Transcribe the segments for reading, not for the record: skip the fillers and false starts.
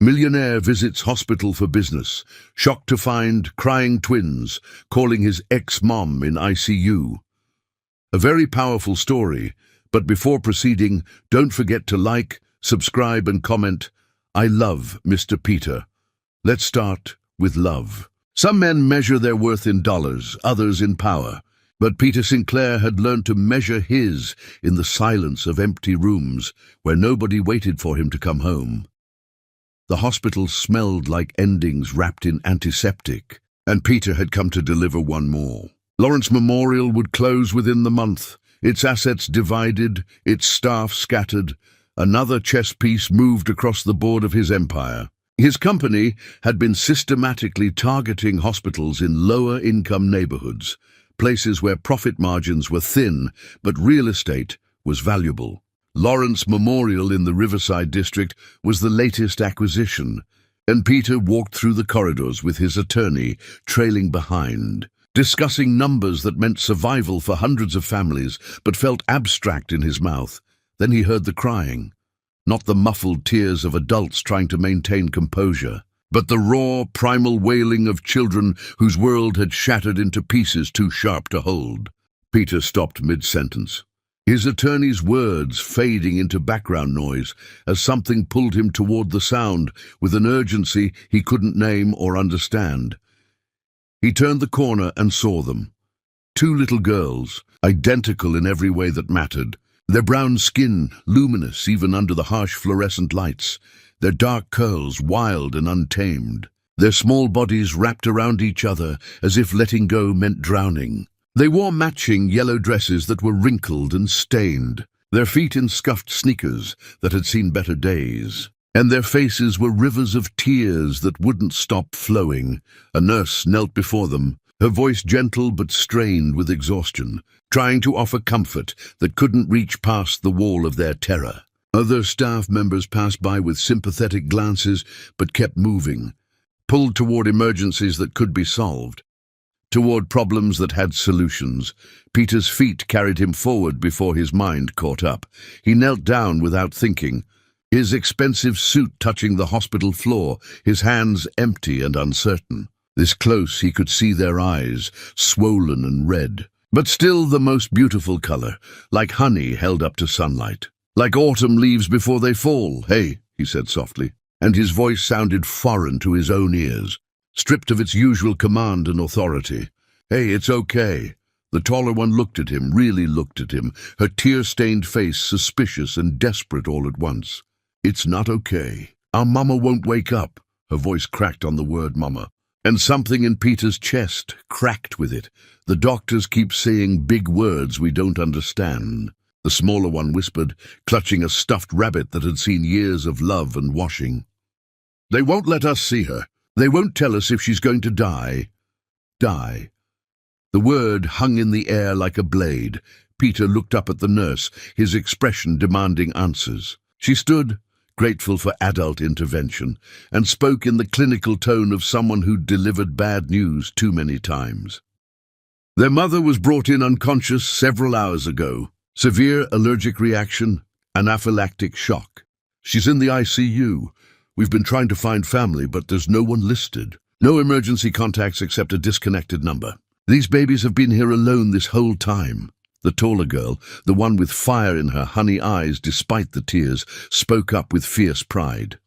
Millionaire visits hospital for business, shocked to find crying twins, calling his ex-mom in ICU. A very powerful story, but before proceeding, don't forget to like, subscribe and comment. I love Mr. Peter. Let's start with love. Some men measure their worth in dollars, others in power. But Peter Sinclair had learned to measure his in the silence of empty rooms where nobody waited for him to come home. The hospital smelled like endings wrapped in antiseptic, and Peter had come to deliver one more. Lawrence Memorial would close within the month, its assets divided, its staff scattered. Another chess piece moved across the board of his empire. His company had been systematically targeting hospitals in lower-income neighborhoods, places where profit margins were thin, but real estate was valuable. Lawrence Memorial in the Riverside district was the latest acquisition, and Peter walked through the corridors with his attorney trailing behind, discussing numbers that meant survival for hundreds of families, but felt abstract in his mouth. Then he heard the crying, not the muffled tears of adults trying to maintain composure, but the raw, primal wailing of children whose world had shattered into pieces too sharp to hold. Peter stopped mid-sentence, his attorney's words fading into background noise as something pulled him toward the sound with an urgency he couldn't name or understand. He turned the corner and saw them. Two little girls, identical in every way that mattered, their brown skin luminous even under the harsh fluorescent lights, their dark curls wild and untamed, their small bodies wrapped around each other as if letting go meant drowning. They wore matching yellow dresses that were wrinkled and stained, their feet in scuffed sneakers that had seen better days, and their faces were rivers of tears that wouldn't stop flowing. A nurse knelt before them, her voice gentle but strained with exhaustion, trying to offer comfort that couldn't reach past the wall of their terror. Other staff members passed by with sympathetic glances but kept moving, pulled toward emergencies that could be solved, toward problems that had solutions. Peter's feet carried him forward before his mind caught up. He knelt down without thinking, his expensive suit touching the hospital floor, his hands empty and uncertain. This close he could see their eyes, swollen and red, but still the most beautiful color, like honey held up to sunlight. Like autumn leaves before they fall. "Hey," he said softly, and his voice sounded foreign to his own ears, stripped of its usual command and authority. "Hey, it's okay." The taller one looked at him, really looked at him, her tear-stained face suspicious and desperate all at once. "It's not okay. Our mama won't wake up." Her voice cracked on the word mama, and something in Peter's chest cracked with it. "The doctors keep saying big words we don't understand." The smaller one whispered, clutching a stuffed rabbit that had seen years of love and washing. "They won't let us see her. They won't tell us if she's going to die." Die. The word hung in the air like a blade. Peter looked up at the nurse, his expression demanding answers. She stood, grateful for adult intervention, and spoke in the clinical tone of someone who'd delivered bad news too many times. "Their mother was brought in unconscious several hours ago. Severe allergic reaction, anaphylactic shock. She's in the ICU. We've been trying to find family, but there's no one listed. No emergency contacts except a disconnected number. These babies have been here alone this whole time." The taller girl, the one with fire in her honey eyes despite the tears, spoke up with fierce pride.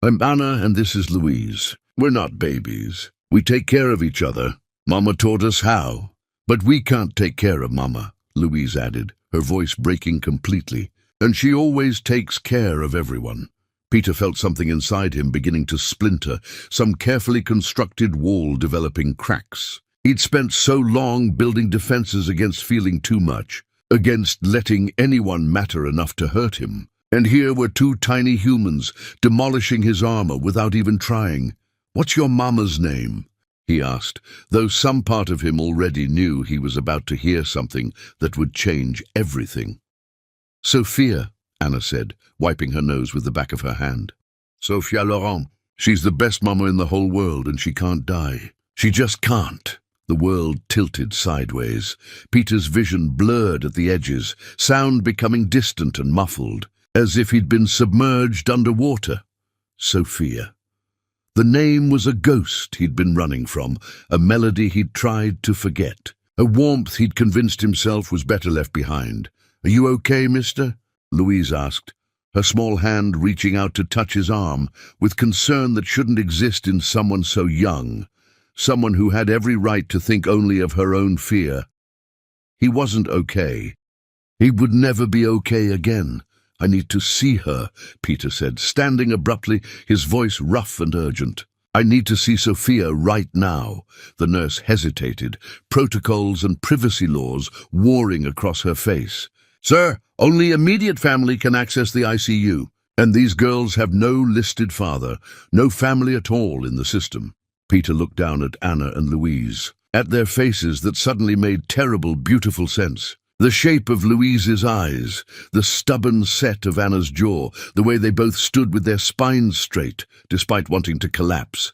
"I'm Anna and this is Louise. We're not babies. We take care of each other. Mama taught us how. But we can't take care of Mama," Louise added, her voice breaking completely. "And she always takes care of everyone." Peter felt something inside him beginning to splinter, some carefully constructed wall developing cracks. He'd spent so long building defenses against feeling too much, against letting anyone matter enough to hurt him. And here were two tiny humans demolishing his armor without even trying. "What's your mama's name?" he asked, though some part of him already knew he was about to hear something that would change everything. "Sophia," Anna said, wiping her nose with the back of her hand. "Sophia Laurent. She's the best mama in the whole world and she can't die. She just can't." The world tilted sideways. Peter's vision blurred at the edges, sound becoming distant and muffled, as if he'd been submerged underwater. Sophia. The name was a ghost he'd been running from, a melody he'd tried to forget, a warmth he'd convinced himself was better left behind. "Are you okay, mister?" Louise asked, her small hand reaching out to touch his arm, with concern that shouldn't exist in someone so young, someone who had every right to think only of her own fear. He wasn't okay. He would never be okay again. "I need to see her," Peter said, standing abruptly, his voice rough and urgent. "I need to see Sophia right now." The nurse hesitated, protocols and privacy laws warring across her face. "Sir, only immediate family can access the ICU, and these girls have no listed father, no family at all in the system." Peter looked down at Anna and Louise, at their faces that suddenly made terrible, beautiful sense. The shape of Louise's eyes, the stubborn set of Anna's jaw, the way they both stood with their spines straight, despite wanting to collapse.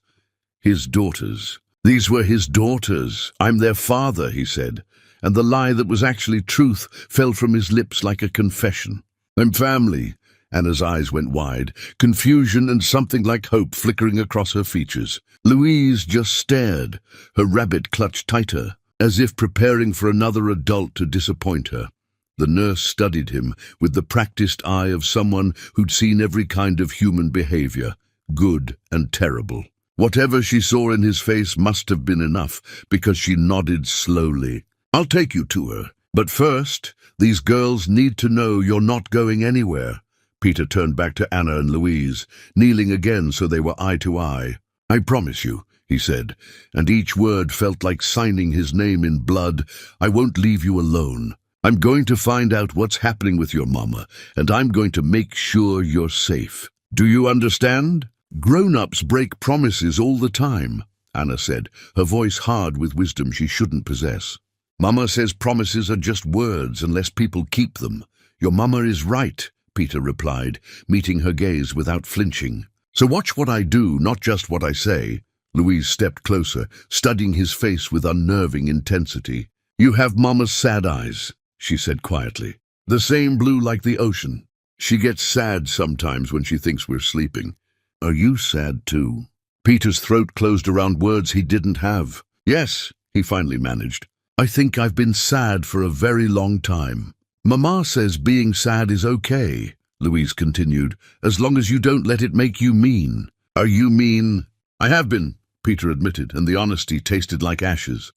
His daughters. These were his daughters. "I'm their father," he said, and the lie that was actually truth fell from his lips like a confession. "I'm family." Anna's eyes went wide, confusion and something like hope flickering across her features. Louise just stared, her rabbit clutched tighter, as if preparing for another adult to disappoint her. The nurse studied him with the practiced eye of someone who'd seen every kind of human behavior, good and terrible. Whatever she saw in his face must have been enough, because she nodded slowly. "I'll take you to her. But first, these girls need to know you're not going anywhere." Peter turned back to Anna and Louise, kneeling again so they were eye to eye. "I promise you," he said, and each word felt like signing his name in blood, "I won't leave you alone. I'm going to find out what's happening with your mama, and I'm going to make sure you're safe. Do you understand?" "Grown-ups break promises all the time," Anna said, her voice hard with wisdom she shouldn't possess. "Mama says promises are just words unless people keep them." "Your mama is right," Peter replied, meeting her gaze without flinching. "So watch what I do, not just what I say." Louise stepped closer, studying his face with unnerving intensity. "You have Mama's sad eyes," she said quietly. "The same blue like the ocean. She gets sad sometimes when she thinks we're sleeping. Are you sad too?" Peter's throat closed around words he didn't have. "Yes," he finally managed. "I think I've been sad for a very long time." "Mama says being sad is okay," Louise continued, "as long as you don't let it make you mean." "Are you mean?" "I have been," Peter admitted, and the honesty tasted like ashes.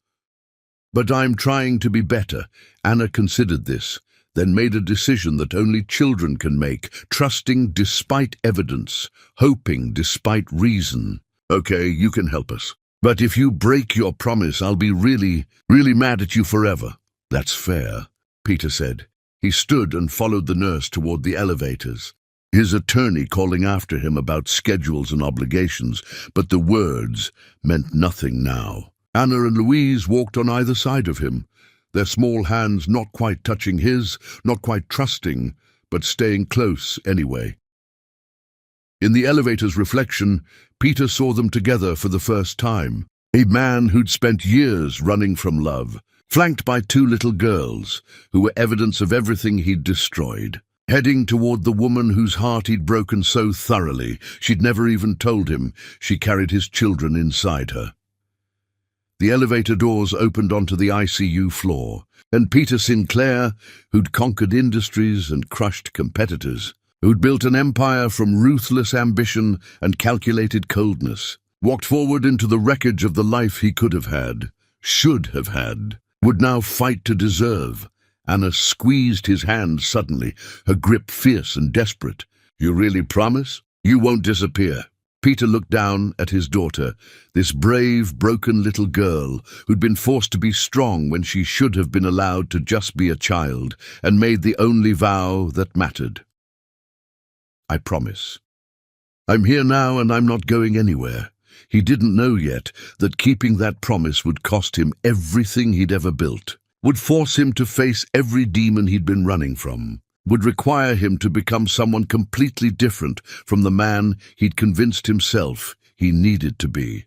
"But I'm trying to be better." Anna considered this, then made a decision that only children can make, trusting despite evidence, hoping despite reason. "Okay, you can help us. But if you break your promise, I'll be really, really mad at you forever." "That's fair," Peter said. He stood and followed the nurse toward the elevators, his attorney calling after him about schedules and obligations, but the words meant nothing now. Anna and Louise walked on either side of him, their small hands not quite touching his, not quite trusting, but staying close anyway. In the elevator's reflection, Peter saw them together for the first time, a man who'd spent years running from love, flanked by two little girls who were evidence of everything he'd destroyed, heading toward the woman whose heart he'd broken so thoroughly she'd never even told him she carried his children inside her. The elevator doors opened onto the ICU floor, and Peter Sinclair, who'd conquered industries and crushed competitors, who'd built an empire from ruthless ambition and calculated coldness, walked forward into the wreckage of the life he could have had, should have had, would now fight to deserve. Anna squeezed his hand suddenly, her grip fierce and desperate. "You really promise? You won't disappear?" Peter looked down at his daughter, this brave, broken little girl who'd been forced to be strong when she should have been allowed to just be a child, and made the only vow that mattered. "I promise. I'm here now and I'm not going anywhere." He didn't know yet that keeping that promise would cost him everything he'd ever built, would force him to face every demon he'd been running from, would require him to become someone completely different from the man he'd convinced himself he needed to be.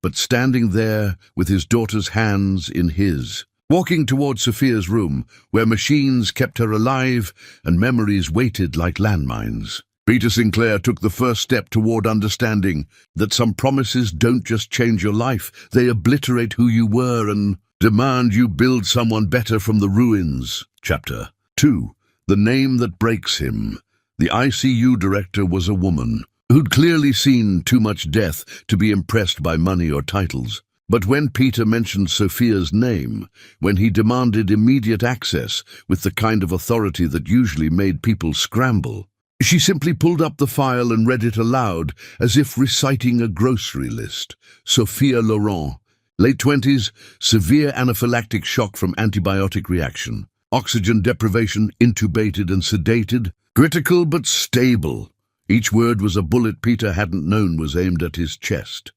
But standing there with his daughter's hands in his, walking toward Sophia's room, where machines kept her alive and memories waited like landmines, Peter Sinclair took the first step toward understanding that some promises don't just change your life, they obliterate who you were and demand you build someone better from the ruins. Chapter 2. The Name That Breaks Him. The ICU director was a woman who'd clearly seen too much death to be impressed by money or titles. But when Peter mentioned Sophia's name, when he demanded immediate access with the kind of authority that usually made people scramble, she simply pulled up the file and read it aloud, as if reciting a grocery list. Sophia Laurent, late 20s, severe anaphylactic shock from antibiotic reaction, oxygen deprivation, intubated and sedated, critical but stable. Each word was a bullet Peter hadn't known was aimed at his chest.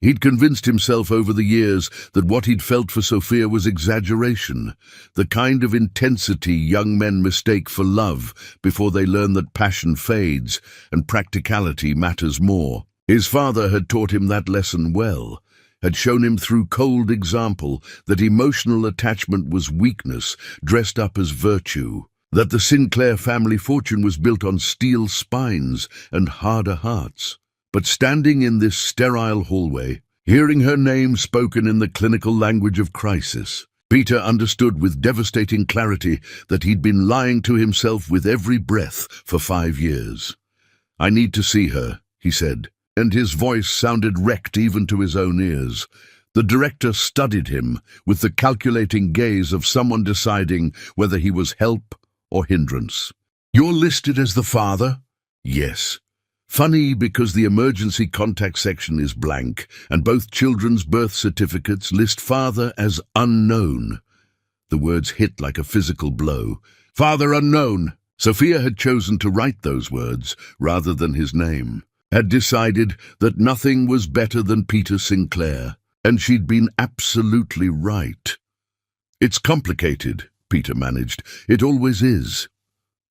He'd convinced himself over the years that what he'd felt for Sophia was exaggeration, the kind of intensity young men mistake for love before they learn that passion fades and practicality matters more. His father had taught him that lesson well, had shown him through cold example that emotional attachment was weakness dressed up as virtue, that the Sinclair family fortune was built on steel spines and harder hearts. But standing in this sterile hallway, hearing her name spoken in the clinical language of crisis, Peter understood with devastating clarity that he'd been lying to himself with every breath for 5 years. "I need to see her," he said, and his voice sounded wrecked even to his own ears. The director studied him with the calculating gaze of someone deciding whether he was help or hindrance. "You're listed as the father?" "Yes." Funny because the emergency contact section is blank, and both children's birth certificates list father as unknown. The words hit like a physical blow. Father unknown! Sophia had chosen to write those words rather than his name, had decided that nothing was better than Peter Sinclair, and she'd been absolutely right. "It's complicated," Peter managed. "It always is."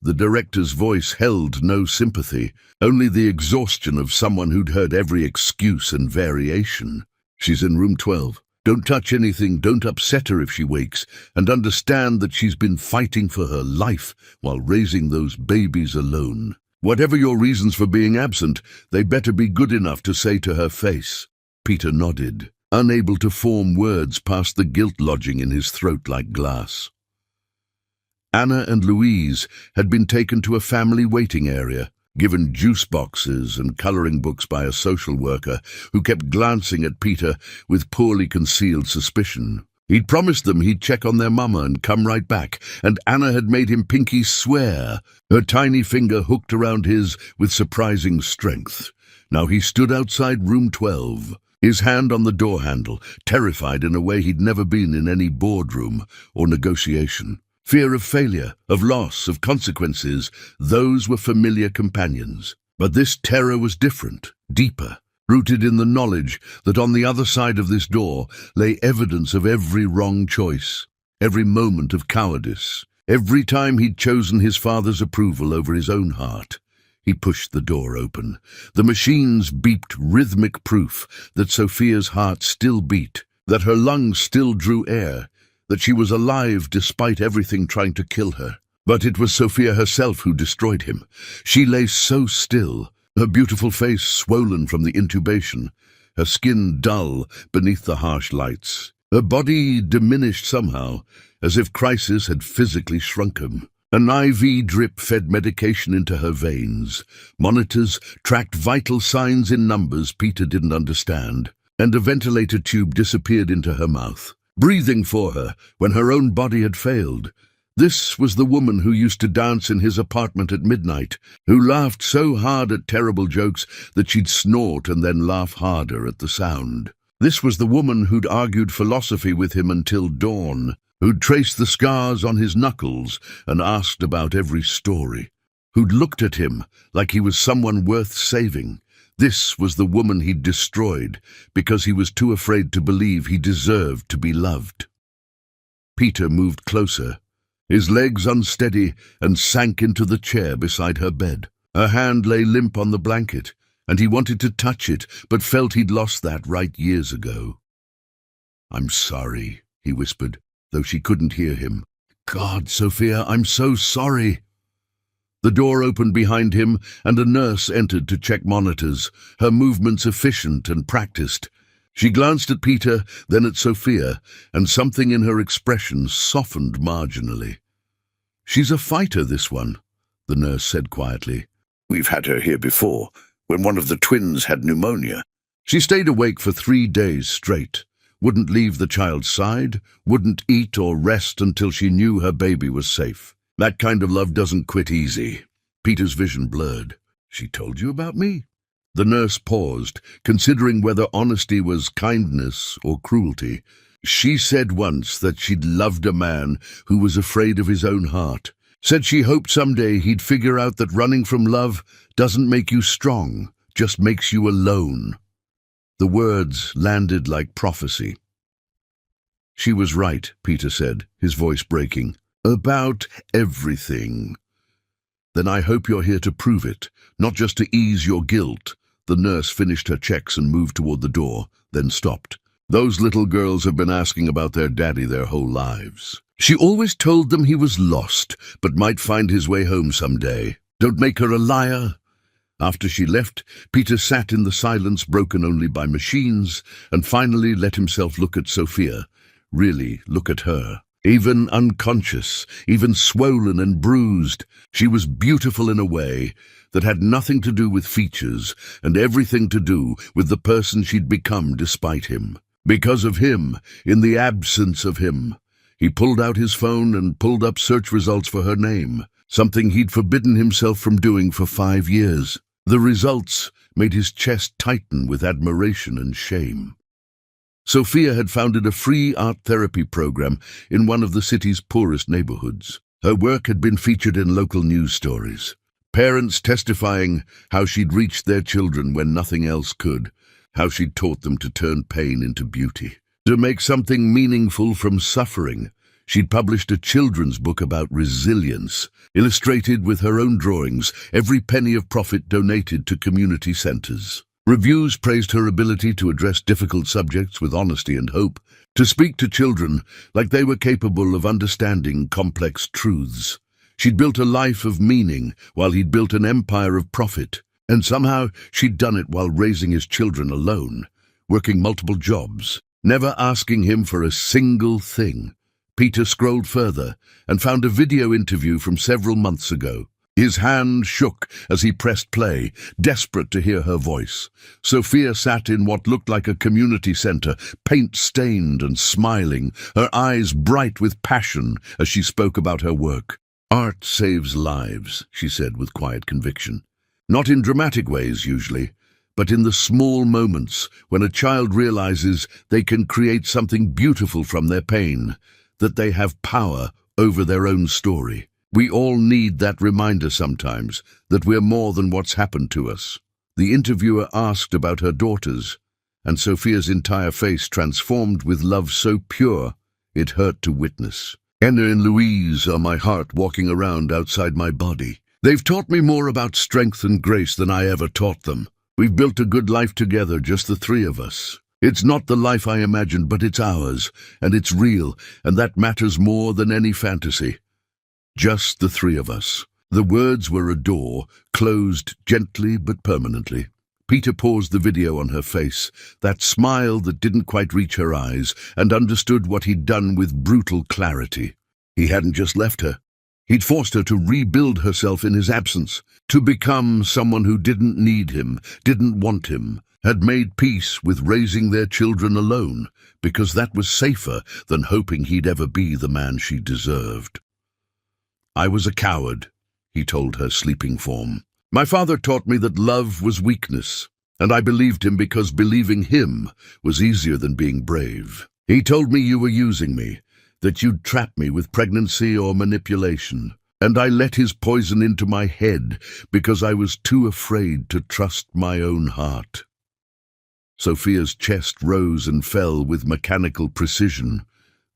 The director's voice held no sympathy, only the exhaustion of someone who'd heard every excuse and variation. "She's in room 12. Don't touch anything, don't upset her if she wakes, and understand that she's been fighting for her life while raising those babies alone. Whatever your reasons for being absent, they better be good enough to say to her face." Peter nodded, unable to form words past the guilt lodging in his throat like glass. Anna and Louise had been taken to a family waiting area, given juice boxes and coloring books by a social worker who kept glancing at Peter with poorly concealed suspicion. He'd promised them he'd check on their mama and come right back, and Anna had made him pinky swear, her tiny finger hooked around his with surprising strength. Now he stood outside room 12, his hand on the door handle, terrified in a way he'd never been in any boardroom or negotiation. Fear of failure, of loss, of consequences, those were familiar companions. But this terror was different, deeper, rooted in the knowledge that on the other side of this door lay evidence of every wrong choice, every moment of cowardice, every time he'd chosen his father's approval over his own heart. He pushed the door open. The machines beeped rhythmic proof that Sophia's heart still beat, that her lungs still drew air, that she was alive despite everything trying to kill her. But it was Sophia herself who destroyed him. She lay so still, her beautiful face swollen from the intubation, her skin dull beneath the harsh lights, her body diminished somehow, as if crisis had physically shrunk him. An IV drip fed medication into her veins. Monitors tracked vital signs in numbers Peter didn't understand, and a ventilator tube disappeared into her mouth, breathing for her when her own body had failed. This was the woman who used to dance in his apartment at midnight, who laughed so hard at terrible jokes that she'd snort and then laugh harder at the sound. This was the woman who'd argued philosophy with him until dawn, who'd traced the scars on his knuckles and asked about every story, who'd looked at him like he was someone worth saving. This was the woman he'd destroyed because he was too afraid to believe he deserved to be loved. Peter moved closer, his legs unsteady, and sank into the chair beside her bed. Her hand lay limp on the blanket, and he wanted to touch it, but felt he'd lost that right years ago. "I'm sorry," he whispered, though she couldn't hear him. God, Sophia, I'm so sorry. The door opened behind him, and a nurse entered to check monitors, her movements efficient and practiced. She glanced at Peter, then at Sophia, and something in her expression softened marginally. "She's a fighter, this one," the nurse said quietly. "We've had her here before, when one of the twins had pneumonia. She stayed awake for 3 days straight, wouldn't leave the child's side, wouldn't eat or rest until she knew her baby was safe. That kind of love doesn't quit easy." Peter's vision blurred. "She told you about me?" The nurse paused, considering whether honesty was kindness or cruelty. "She said once that she'd loved a man who was afraid of his own heart. Said she hoped someday he'd figure out that running from love doesn't make you strong, just makes you alone." The words landed like prophecy. "She was right," Peter said, his voice breaking. "About everything." "Then I hope you're here to prove it, not just to ease your guilt." The nurse finished her checks and moved toward the door, then stopped. "Those little girls have been asking about their daddy their whole lives. She always told them he was lost, but might find his way home someday. Don't make her a liar." After she left, Peter sat in the silence broken only by machines, and finally let himself look at Sophia. Really look at her. Even unconscious, even swollen and bruised, she was beautiful in a way that had nothing to do with features and everything to do with the person she'd become despite him. Because of him, in the absence of him. He pulled out his phone and pulled up search results for her name, something he'd forbidden himself from doing for 5 years. The results made his chest tighten with admiration and shame. Sophia had founded a free art therapy program in one of the city's poorest neighborhoods. Her work had been featured in local news stories. Parents testifying how she'd reached their children when nothing else could, how she'd taught them to turn pain into beauty, to make something meaningful from suffering. She'd published a children's book about resilience, illustrated with her own drawings, every penny of profit donated to community centers. Reviews praised her ability to address difficult subjects with honesty and hope, to speak to children like they were capable of understanding complex truths. She'd built a life of meaning while he'd built an empire of profit, and somehow she'd done it while raising his children alone, working multiple jobs, never asking him for a single thing. Peter scrolled further and found a video interview from several months ago. His hand shook as he pressed play, desperate to hear her voice. Sophia sat in what looked like a community center, paint-stained and smiling, her eyes bright with passion as she spoke about her work. "Art saves lives," she said with quiet conviction. "Not in dramatic ways, usually, but in the small moments when a child realizes they can create something beautiful from their pain, that they have power over their own story. We all need that reminder sometimes, that we're more than what's happened to us." The interviewer asked about her daughters, and Sophia's entire face transformed with love so pure it hurt to witness. "Anna and Louise are my heart walking around outside my body. They've taught me more about strength and grace than I ever taught them. We've built a good life together, just the 3 of us. It's not the life I imagined, but it's ours, and it's real, and that matters more than any fantasy. Just the 3 of us." The words were a door, closed gently but permanently. Peter paused the video on her face, that smile that didn't quite reach her eyes, and understood what he'd done with brutal clarity. He hadn't just left her. He'd forced her to rebuild herself in his absence, to become someone who didn't need him, didn't want him, had made peace with raising their children alone, because that was safer than hoping he'd ever be the man she deserved. "I was a coward," he told her sleeping form. "My father taught me that love was weakness, and I believed him because believing him was easier than being brave. He told me you were using me, that you'd trap me with pregnancy or manipulation, and I let his poison into my head because I was too afraid to trust my own heart." Sophia's chest rose and fell with mechanical precision,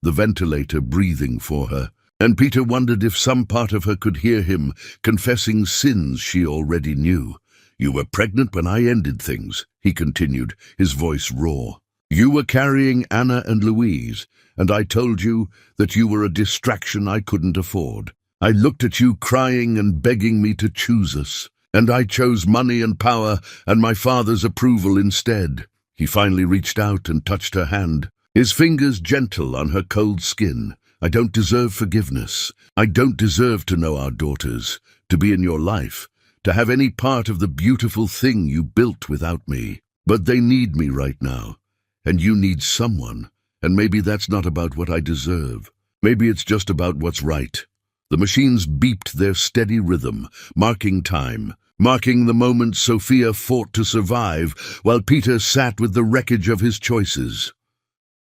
the ventilator breathing for her, and Peter wondered if some part of her could hear him confessing sins she already knew. "You were pregnant when I ended things," he continued, his voice raw. You were carrying Anna and Louise, and I told you that you were a distraction I couldn't afford. I looked at you crying and begging me to choose us, and I chose money and power and my father's approval instead." He finally reached out and touched her hand, his fingers gentle on her cold skin. "I don't deserve forgiveness. I don't deserve to know our daughters, to be in your life, to have any part of the beautiful thing you built without me. But they need me right now, and you need someone, and maybe that's not about what I deserve. Maybe it's just about what's right." The machines beeped their steady rhythm, marking time, marking the moment Sophia fought to survive, while Peter sat with the wreckage of his choices.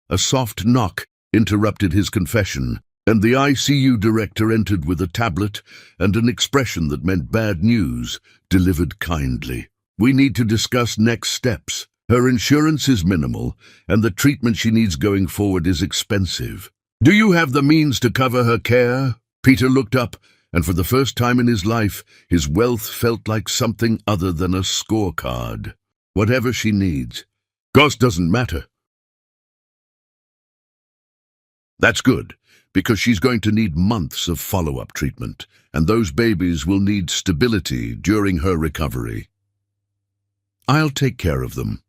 A soft knock interrupted his confession, and the ICU director entered with a tablet and an expression that meant bad news, delivered kindly. "We need to discuss next steps. Her insurance is minimal, and the treatment she needs going forward is expensive. Do you have the means to cover her care?" Peter looked up, and for the first time in his life, his wealth felt like something other than a scorecard. "Whatever she needs. Cost doesn't matter." "That's good, because she's going to need months of follow-up treatment, and those babies will need stability during her recovery." "I'll take care of them."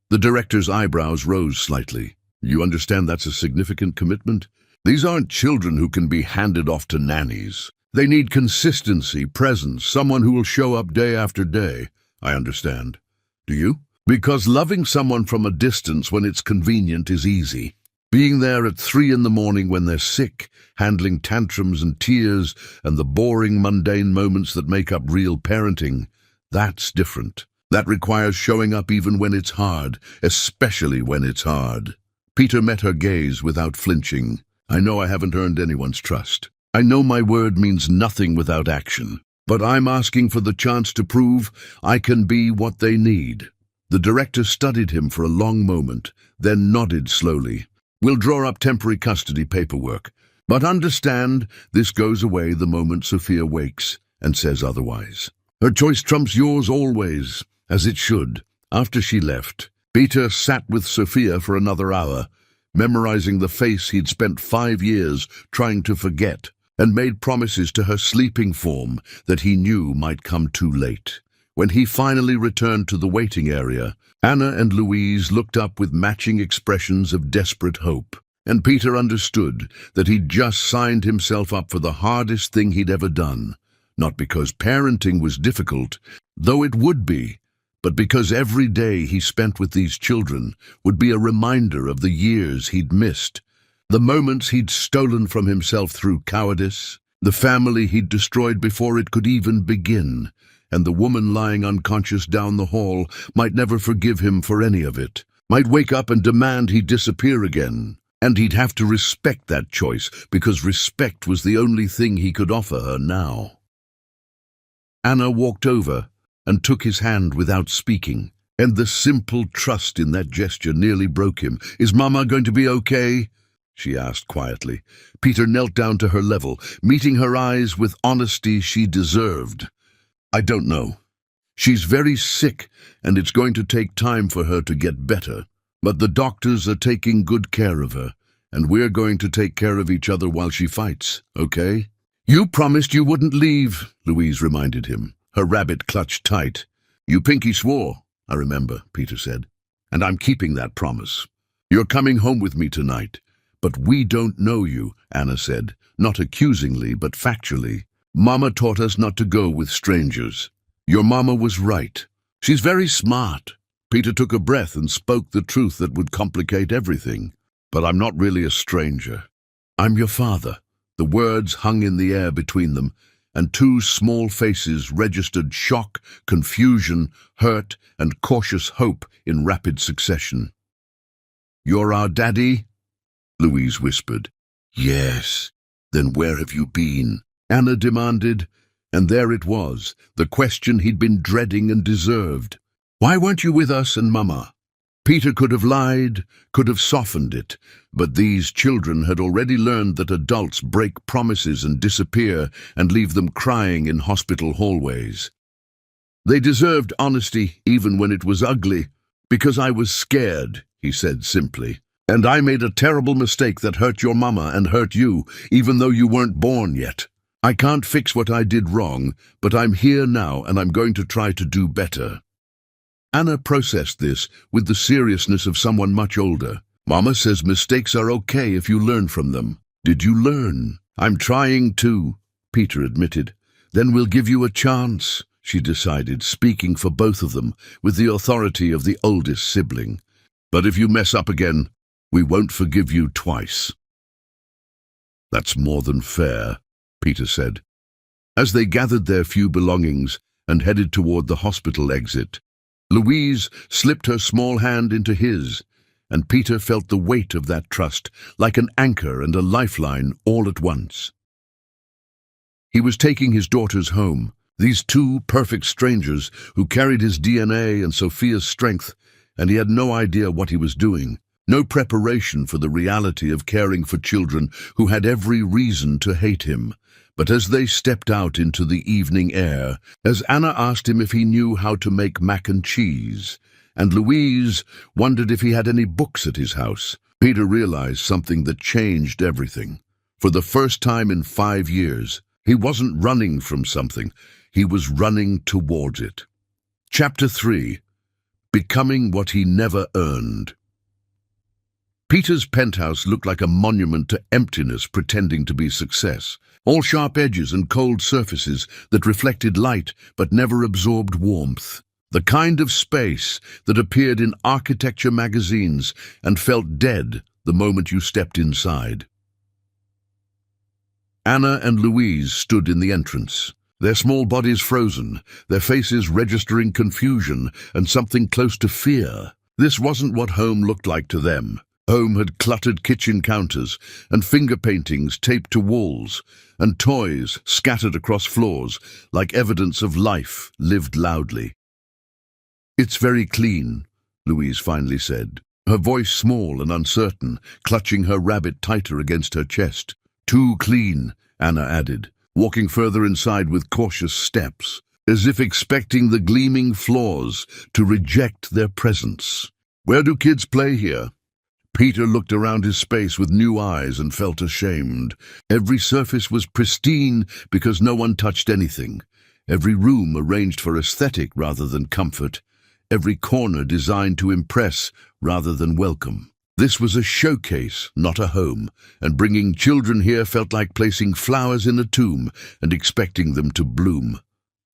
The director's eyebrows rose slightly. "You understand that's a significant commitment? These aren't children who can be handed off to nannies. They need consistency, presence, someone who will show up day after day." "I understand. Do you?" "Because loving someone from a distance when it's convenient is easy. Being there at 3 in the morning when they're sick, handling tantrums and tears, and the boring, mundane moments that make up real parenting, that's different. That requires showing up even when it's hard, especially when it's hard." Peter met her gaze without flinching. "I know I haven't earned anyone's trust. I know my word means nothing without action. But I'm asking for the chance to prove I can be what they need." The director studied him for a long moment, then nodded slowly. "We'll draw up temporary custody paperwork. But understand, this goes away the moment Sophia wakes and says otherwise. Her choice trumps yours always, as it should." After she left, Peter sat with Sophia for another hour, memorizing the face he'd spent 5 years trying to forget, and made promises to her sleeping form that he knew might come too late. When he finally returned to the waiting area, Anna and Louise looked up with matching expressions of desperate hope, and Peter understood that he'd just signed himself up for the hardest thing he'd ever done, not because parenting was difficult, though it would be, but because every day he spent with these children would be a reminder of the years he'd missed, the moments he'd stolen from himself through cowardice, the family he'd destroyed before it could even begin, and the woman lying unconscious down the hall might never forgive him for any of it, might wake up and demand he disappear again, and he'd have to respect that choice because respect was the only thing he could offer her now. Anna walked over and took his hand without speaking, and the simple trust in that gesture nearly broke him. "Is Mama going to be okay?" she asked quietly. Peter knelt down to her level, meeting her eyes with honesty she deserved. "I don't know. She's very sick, and it's going to take time for her to get better. But the doctors are taking good care of her, and we're going to take care of each other while she fights, okay?" "You promised you wouldn't leave," Louise reminded him, her rabbit clutched tight. "You pinky swore, I remember," Peter said, "and I'm keeping that promise. You're coming home with me tonight." "But we don't know you," Anna said, not accusingly but factually. "Mama taught us not to go with strangers. Your mama was right. She's very smart." Peter took a breath and spoke the truth that would complicate everything. "But I'm not really a stranger. I'm your father." The words hung in the air between them, and 2 small faces registered shock, confusion, hurt, and cautious hope in rapid succession. "You're our daddy?" Louise whispered. "Yes." "Then where have you been?" Anna demanded, and there it was, the question he'd been dreading and deserved. "Why weren't you with us and Mama?" Peter could have lied, could have softened it, but these children had already learned that adults break promises and disappear and leave them crying in hospital hallways. They deserved honesty even when it was ugly. "Because I was scared," he said simply. "And I made a terrible mistake that hurt your mama and hurt you, even though you weren't born yet. I can't fix what I did wrong, but I'm here now and I'm going to try to do better." Anna processed this with the seriousness of someone much older. "Mama says mistakes are okay if you learn from them. Did you learn?" "I'm trying to," Peter admitted. "Then we'll give you a chance," she decided, speaking for both of them with the authority of the oldest sibling. "But if you mess up again, we won't forgive you twice." "That's more than fair," Peter said. As they gathered their few belongings and headed toward the hospital exit, Louise slipped her small hand into his, and Peter felt the weight of that trust like an anchor and a lifeline all at once. He was taking his daughters home, these two perfect strangers who carried his DNA and Sophia's strength, and he had no idea what he was doing, no preparation for the reality of caring for children who had every reason to hate him. But as they stepped out into the evening air, as Anna asked him if he knew how to make mac and cheese, and Louise wondered if he had any books at his house, Peter realized something that changed everything. For the first time in 5 years, he wasn't running from something, he was running towards it. Chapter 3. Becoming what he never earned. Peter's penthouse looked like a monument to emptiness pretending to be success. All sharp edges and cold surfaces that reflected light but never absorbed warmth. The kind of space that appeared in architecture magazines and felt dead the moment you stepped inside. Anna and Louise stood in the entrance, their small bodies frozen, their faces registering confusion and something close to fear. This wasn't what home looked like to them. Home had cluttered kitchen counters and finger paintings taped to walls and toys scattered across floors like evidence of life lived loudly. "It's very clean," Louise finally said, her voice small and uncertain, clutching her rabbit tighter against her chest. "Too clean," Anna added, walking further inside with cautious steps, as if expecting the gleaming floors to reject their presence. "Where do kids play here?" Peter looked around his space with new eyes and felt ashamed. Every surface was pristine because no one touched anything. Every room arranged for aesthetic rather than comfort. Every corner designed to impress rather than welcome. This was a showcase, not a home, and bringing children here felt like placing flowers in a tomb and expecting them to bloom.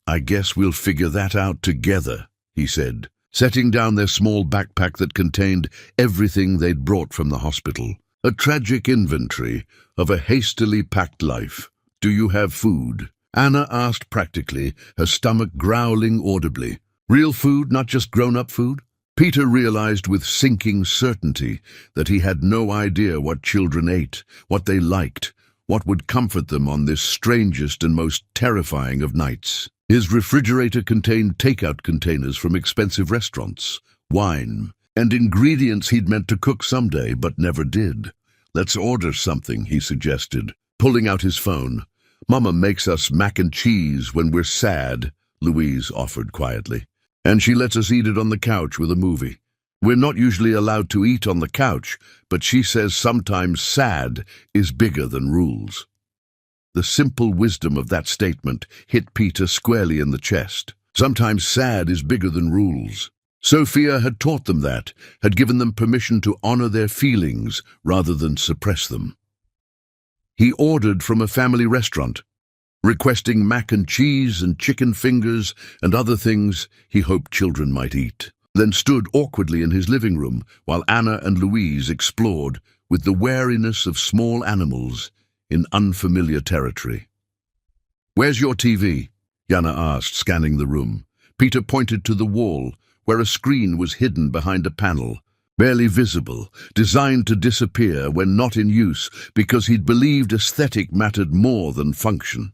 "I guess we'll figure that out together," he said, setting down their small backpack that contained everything they'd brought from the hospital. A tragic inventory of a hastily packed life. "Do you have food?" Anna asked practically, her stomach growling audibly. Real food, not just grown-up food? Peter realized with sinking certainty that he had no idea what children ate, what they liked, what would comfort them on this strangest and most terrifying of nights. His refrigerator contained takeout containers from expensive restaurants, wine, and ingredients he'd meant to cook someday but never did. "Let's order something," he suggested, pulling out his phone. "Mama makes us mac and cheese when we're sad," Louise offered quietly, "and she lets us eat it on the couch with a movie. We're not usually allowed to eat on the couch, but she says sometimes sad is bigger than rules." The simple wisdom of that statement hit Peter squarely in the chest. Sometimes sad is bigger than rules. Sophia had taught them that, had given them permission to honor their feelings rather than suppress them. He ordered from a family restaurant, requesting mac and cheese and chicken fingers and other things he hoped children might eat, then stood awkwardly in his living room while Anna and Louise explored with the wariness of small animals in unfamiliar territory. "Where's your TV?" Yana asked, scanning the room. Peter pointed to the wall, where a screen was hidden behind a panel, barely visible, designed to disappear when not in use because he'd believed aesthetic mattered more than function.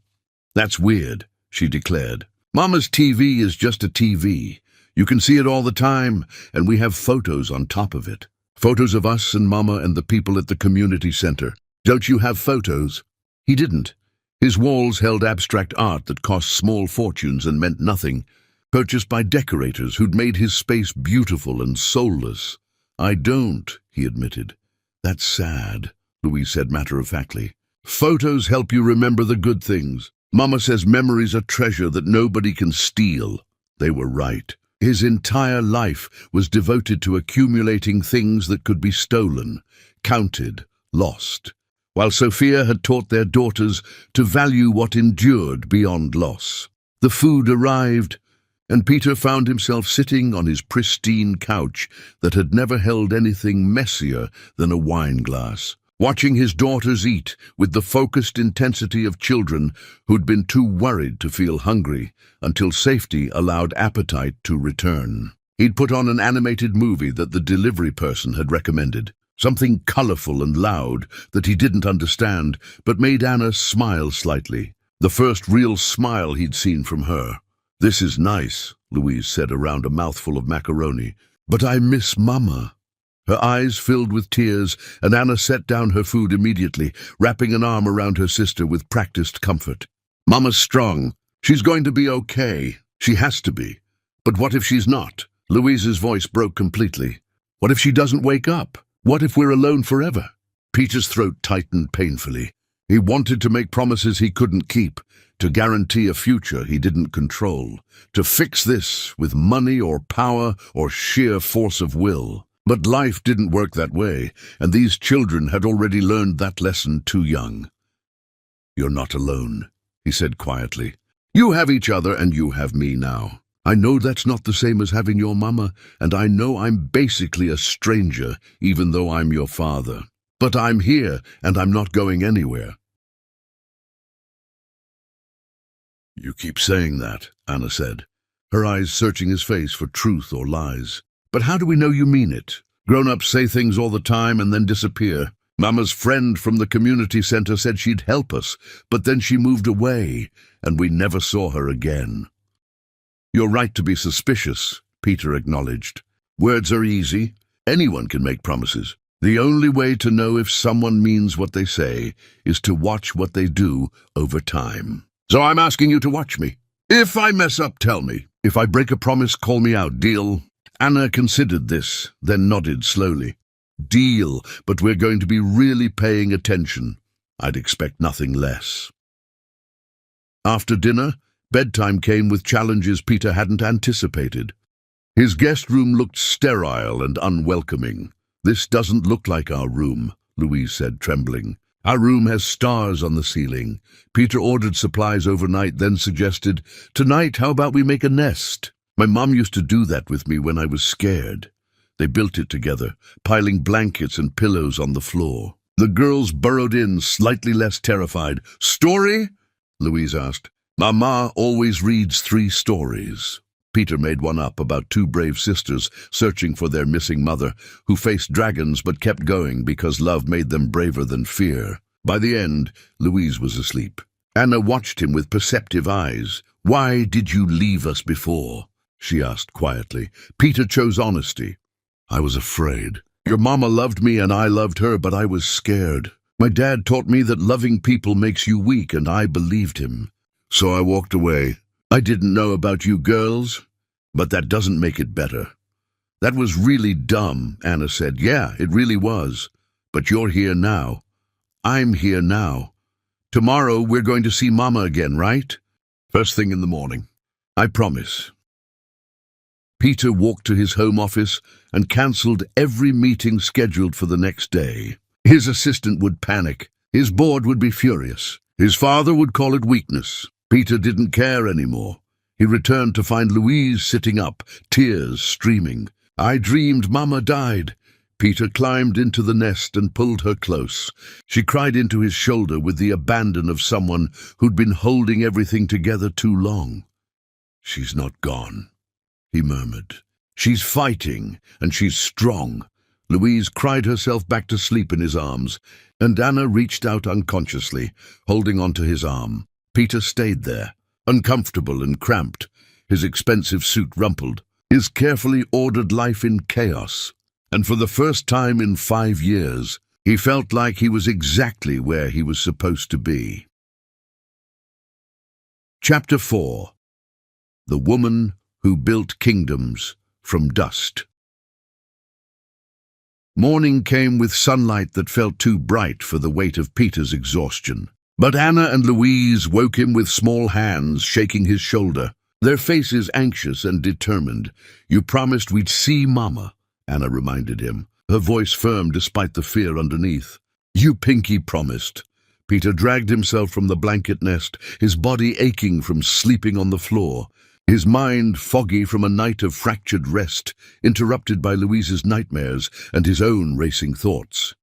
"That's weird," she declared. "Mama's TV is just a TV. You can see it all the time, and we have photos on top of it. Photos of us and Mama and the people at the community center. Don't you have photos?" He didn't. His walls held abstract art that cost small fortunes and meant nothing, purchased by decorators who'd made his space beautiful and soulless. "I don't," he admitted. "That's sad," Louise said matter-of-factly. "Photos help you remember the good things. Mama says memories are treasure that nobody can steal." They were right. His entire life was devoted to accumulating things that could be stolen, counted, lost, while Sophia had taught their daughters to value what endured beyond loss. The food arrived, and Peter found himself sitting on his pristine couch that had never held anything messier than a wine glass, watching his daughters eat with the focused intensity of children who'd been too worried to feel hungry until safety allowed appetite to return. He'd put on an animated movie that the delivery person had recommended, something colorful and loud that he didn't understand, but made Anna smile slightly, the first real smile he'd seen from her. "This is nice," Louise said around a mouthful of macaroni, "but I miss Mama." Her eyes filled with tears, and Anna set down her food immediately, wrapping an arm around her sister with practiced comfort. "Mama's strong. She's going to be okay. She has to be. But what if she's not?" Louise's voice broke completely. "What if she doesn't wake up? What if we're alone forever?" Peter's throat tightened painfully. He wanted to make promises he couldn't keep, to guarantee a future he didn't control, to fix this with money or power or sheer force of will. But life didn't work that way, and these children had already learned that lesson too young. "You're not alone," he said quietly. "You have each other and you have me now. I know that's not the same as having your mama, and I know I'm basically a stranger, even though I'm your father. But I'm here, and I'm not going anywhere." "You keep saying that," Anna said, her eyes searching his face for truth or lies. "But how do we know you mean it? Grown-ups say things all the time and then disappear. Mama's friend from the community center said she'd help us, but then she moved away, and we never saw her again." "You're right to be suspicious," Peter acknowledged. "Words are easy. Anyone can make promises. The only way to know if someone means what they say is to watch what they do over time. So I'm asking you to watch me. If I mess up, tell me. If I break a promise, call me out. Deal?" Anna considered this, then nodded slowly. "Deal, but we're going to be really paying attention. I'd expect nothing less." After dinner, bedtime came with challenges Peter hadn't anticipated. His guest room looked sterile and unwelcoming. "This doesn't look like our room," Louise said, trembling. "Our room has stars on the ceiling." Peter ordered supplies overnight, then suggested, "Tonight, how about we make a nest? My mom used to do that with me when I was scared." They built it together, piling blankets and pillows on the floor. The girls burrowed in, slightly less terrified. "Story?" Louise asked. "Mama always reads 3 stories." Peter made one up about 2 brave sisters searching for their missing mother, who faced dragons but kept going because love made them braver than fear. By the end, Louise was asleep. Anna watched him with perceptive eyes. "Why did you leave us before?" she asked quietly. Peter chose honesty. "I was afraid. Your mama loved me and I loved her, but I was scared. My dad taught me that loving people makes you weak, and I believed him. So I walked away. I didn't know about you girls, but that doesn't make it better." "That was really dumb," Anna said. "Yeah, it really was. But you're here now. I'm here now. Tomorrow we're going to see Mama again, right? First thing in the morning. I promise." Peter walked to his home office and cancelled every meeting scheduled for the next day. His assistant would panic. His board would be furious. His father would call it weakness. Peter didn't care anymore. He returned to find Louise sitting up, tears streaming. "I dreamed Mama died." Peter climbed into the nest and pulled her close. She cried into his shoulder with the abandon of someone who'd been holding everything together too long. "She's not gone," he murmured. "She's fighting, and she's strong." Louise cried herself back to sleep in his arms, and Anna reached out unconsciously, holding onto his arm. Peter stayed there, uncomfortable and cramped, his expensive suit rumpled, his carefully ordered life in chaos. And for the first time in 5 years, he felt like he was exactly where he was supposed to be. Chapter 4. The Woman Who Built Kingdoms from Dust. Morning came with sunlight that felt too bright for the weight of Peter's exhaustion. But Anna and Louise woke him with small hands shaking his shoulder, their faces anxious and determined. "You promised we'd see Mama," Anna reminded him, her voice firm despite the fear underneath. "You pinky promised." Peter dragged himself from the blanket nest, his body aching from sleeping on the floor, his mind foggy from a night of fractured rest, interrupted by Louise's nightmares and his own racing thoughts.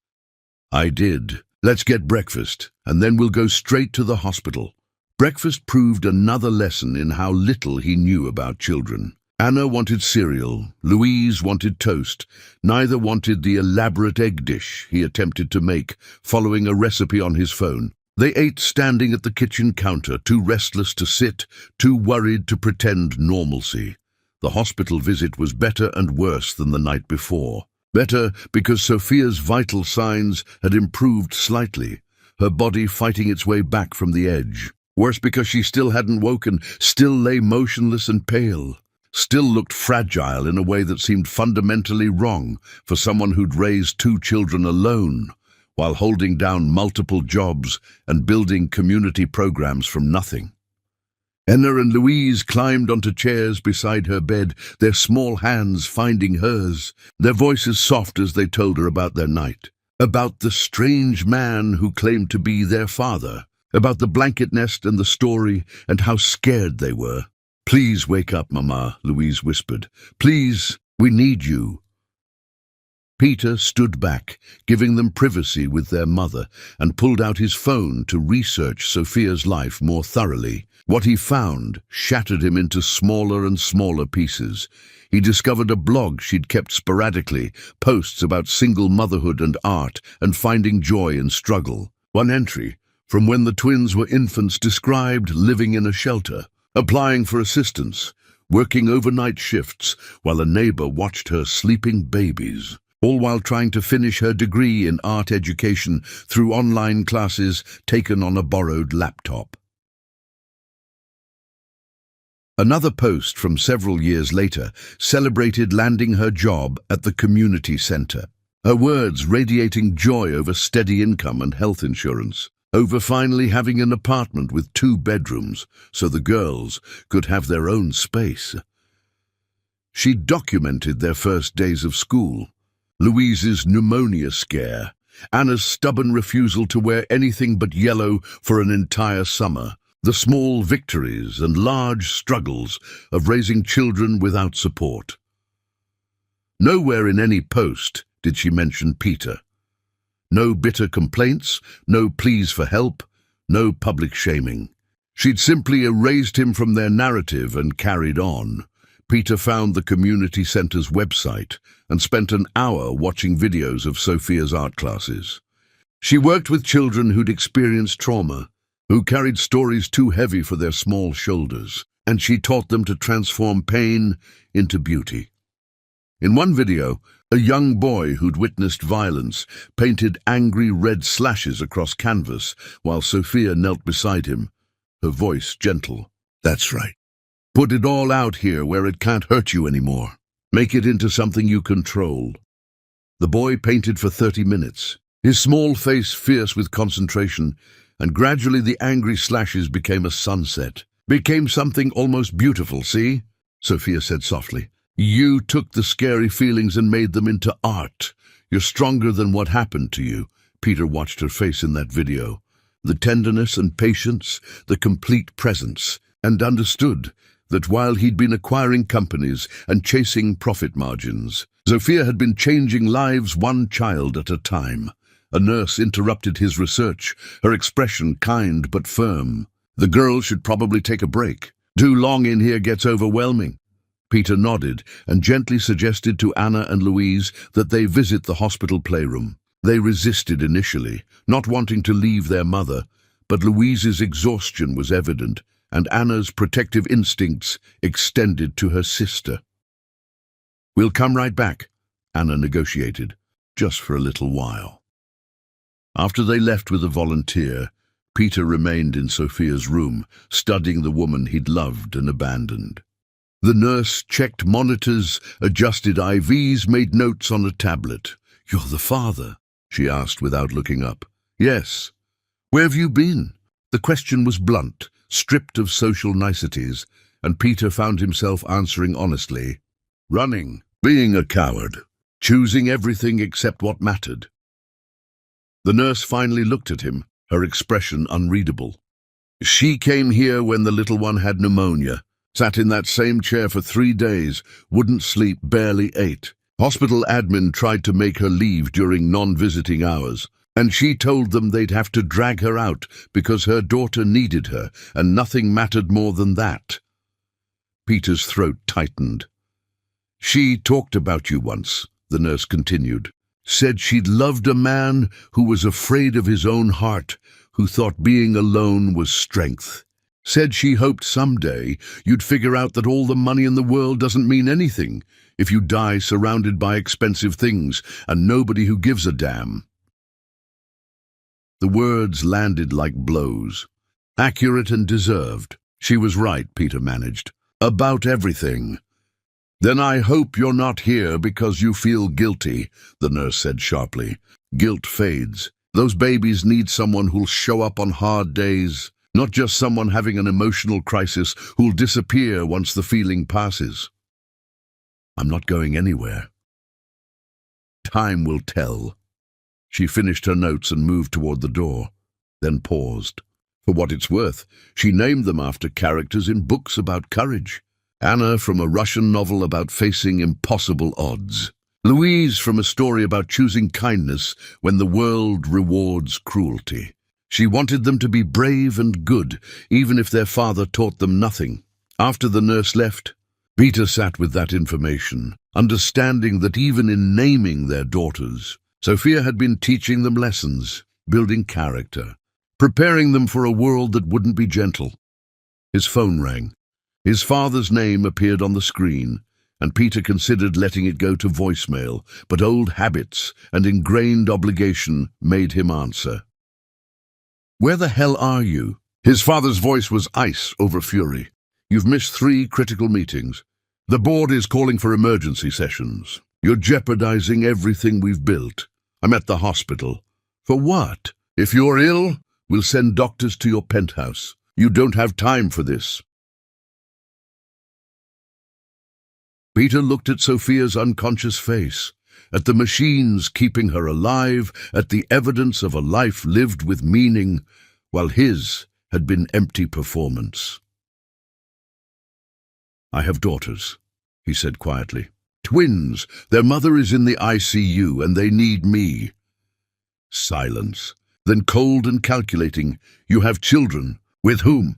"I did. Let's get breakfast, and then we'll go straight to the hospital." Breakfast proved another lesson in how little he knew about children. Anna wanted cereal, Louise wanted toast. Neither wanted the elaborate egg dish he attempted to make, following a recipe on his phone. They ate standing at the kitchen counter, too restless to sit, too worried to pretend normalcy. The hospital visit was better and worse than the night before. Better because Sophia's vital signs had improved slightly, her body fighting its way back from the edge. Worse because she still hadn't woken, still lay motionless and pale, still looked fragile in a way that seemed fundamentally wrong for someone who'd raised 2 children alone, while holding down multiple jobs and building community programs from nothing. Anna and Louise climbed onto chairs beside her bed, their small hands finding hers, their voices soft as they told her about their night, about the strange man who claimed to be their father, about the blanket nest and the story and how scared they were. "Please wake up, Mama," Louise whispered. "Please, we need you." Peter stood back, giving them privacy with their mother, and pulled out his phone to research Sophia's life more thoroughly. What he found shattered him into smaller and smaller pieces. He discovered a blog she'd kept sporadically, posts about single motherhood and art, and finding joy in struggle. One entry, from when the twins were infants, described living in a shelter, applying for assistance, working overnight shifts while a neighbor watched her sleeping babies, all while trying to finish her degree in art education through online classes taken on a borrowed laptop. Another post from several years later celebrated landing her job at the community center, her words radiating joy over steady income and health insurance, over finally having an apartment with 2 bedrooms so the girls could have their own space. She documented their first days of school, Louise's pneumonia scare, Anna's stubborn refusal to wear anything but yellow for an entire summer, the small victories and large struggles of raising children without support. Nowhere in any post did she mention Peter. No bitter complaints, no pleas for help, no public shaming. She'd simply erased him from their narrative and carried on. Peter found the community center's website and spent an hour watching videos of Sophia's art classes. She worked with children who'd experienced trauma, who carried stories too heavy for their small shoulders, and she taught them to transform pain into beauty. In one video, a young boy who'd witnessed violence painted angry red slashes across canvas while Sophia knelt beside him, her voice gentle. "That's right. Put it all out here where it can't hurt you anymore. Make it into something you control." The boy painted for 30 minutes, his small face fierce with concentration, and gradually the angry slashes became a sunset, became something almost beautiful. "See?" Sophia said softly. "You took the scary feelings and made them into art. You're stronger than what happened to you." Peter watched her face in that video, the tenderness and patience, the complete presence, and understood that while he'd been acquiring companies and chasing profit margins, Sophia had been changing lives one child at a time. A nurse interrupted his research, her expression kind but firm. "The girl should probably take a break. Too long in here gets overwhelming." Peter nodded and gently suggested to Anna and Louise that they visit the hospital playroom. They resisted initially, not wanting to leave their mother, but Louise's exhaustion was evident, and Anna's protective instincts extended to her sister. "We'll come right back," Anna negotiated, "just for a little while." After they left with a volunteer, Peter remained in Sophia's room, studying the woman he'd loved and abandoned. The nurse checked monitors, adjusted IVs, made notes on a tablet. "You're the father?" she asked without looking up. "Yes. Where have you been?" The question was blunt, stripped of social niceties, and Peter found himself answering honestly. "Running, being a coward, choosing everything except what mattered." The nurse finally looked at him, her expression unreadable. "She came here when the little one had pneumonia, sat in that same chair for 3 days, wouldn't sleep, barely ate. Hospital admin tried to make her leave during non-visiting hours, and she told them they'd have to drag her out because her daughter needed her, and nothing mattered more than that." Peter's throat tightened. "She talked about you once," the nurse continued. "Said she'd loved a man who was afraid of his own heart, who thought being alone was strength. Said she hoped someday you'd figure out that all the money in the world doesn't mean anything if you die surrounded by expensive things and nobody who gives a damn." The words landed like blows. Accurate and deserved. She was right, Peter managed. About everything. "Then I hope you're not here because you feel guilty," the nurse said sharply. "Guilt fades. Those babies need someone who'll show up on hard days, not just someone having an emotional crisis who'll disappear once the feeling passes." "I'm not going anywhere." "Time will tell." She finished her notes and moved toward the door, then paused. For what it's worth, she named them after characters in books about courage. Anna from a Russian novel about facing impossible odds. Louise from a story about choosing kindness when the world rewards cruelty. She wanted them to be brave and good, even if their father taught them nothing. After the nurse left, Peter sat with that information, understanding that even in naming their daughters, Sophia had been teaching them lessons, building character, preparing them for a world that wouldn't be gentle. His phone rang. His father's name appeared on the screen, and Peter considered letting it go to voicemail, but old habits and ingrained obligation made him answer. "Where the hell are you?" His father's voice was ice over fury. "You've missed 3 critical meetings. The board is calling for emergency sessions. You're jeopardizing everything we've built. I'm at the hospital." "For what?" "If you're ill, we'll send doctors to your penthouse. You don't have time for this." Peter looked at Sophia's unconscious face, at the machines keeping her alive, at the evidence of a life lived with meaning, while his had been empty performance. "I have daughters," he said quietly. "Twins. Their mother is in the ICU and they need me." Silence. Then cold and calculating, "You have children. With whom?"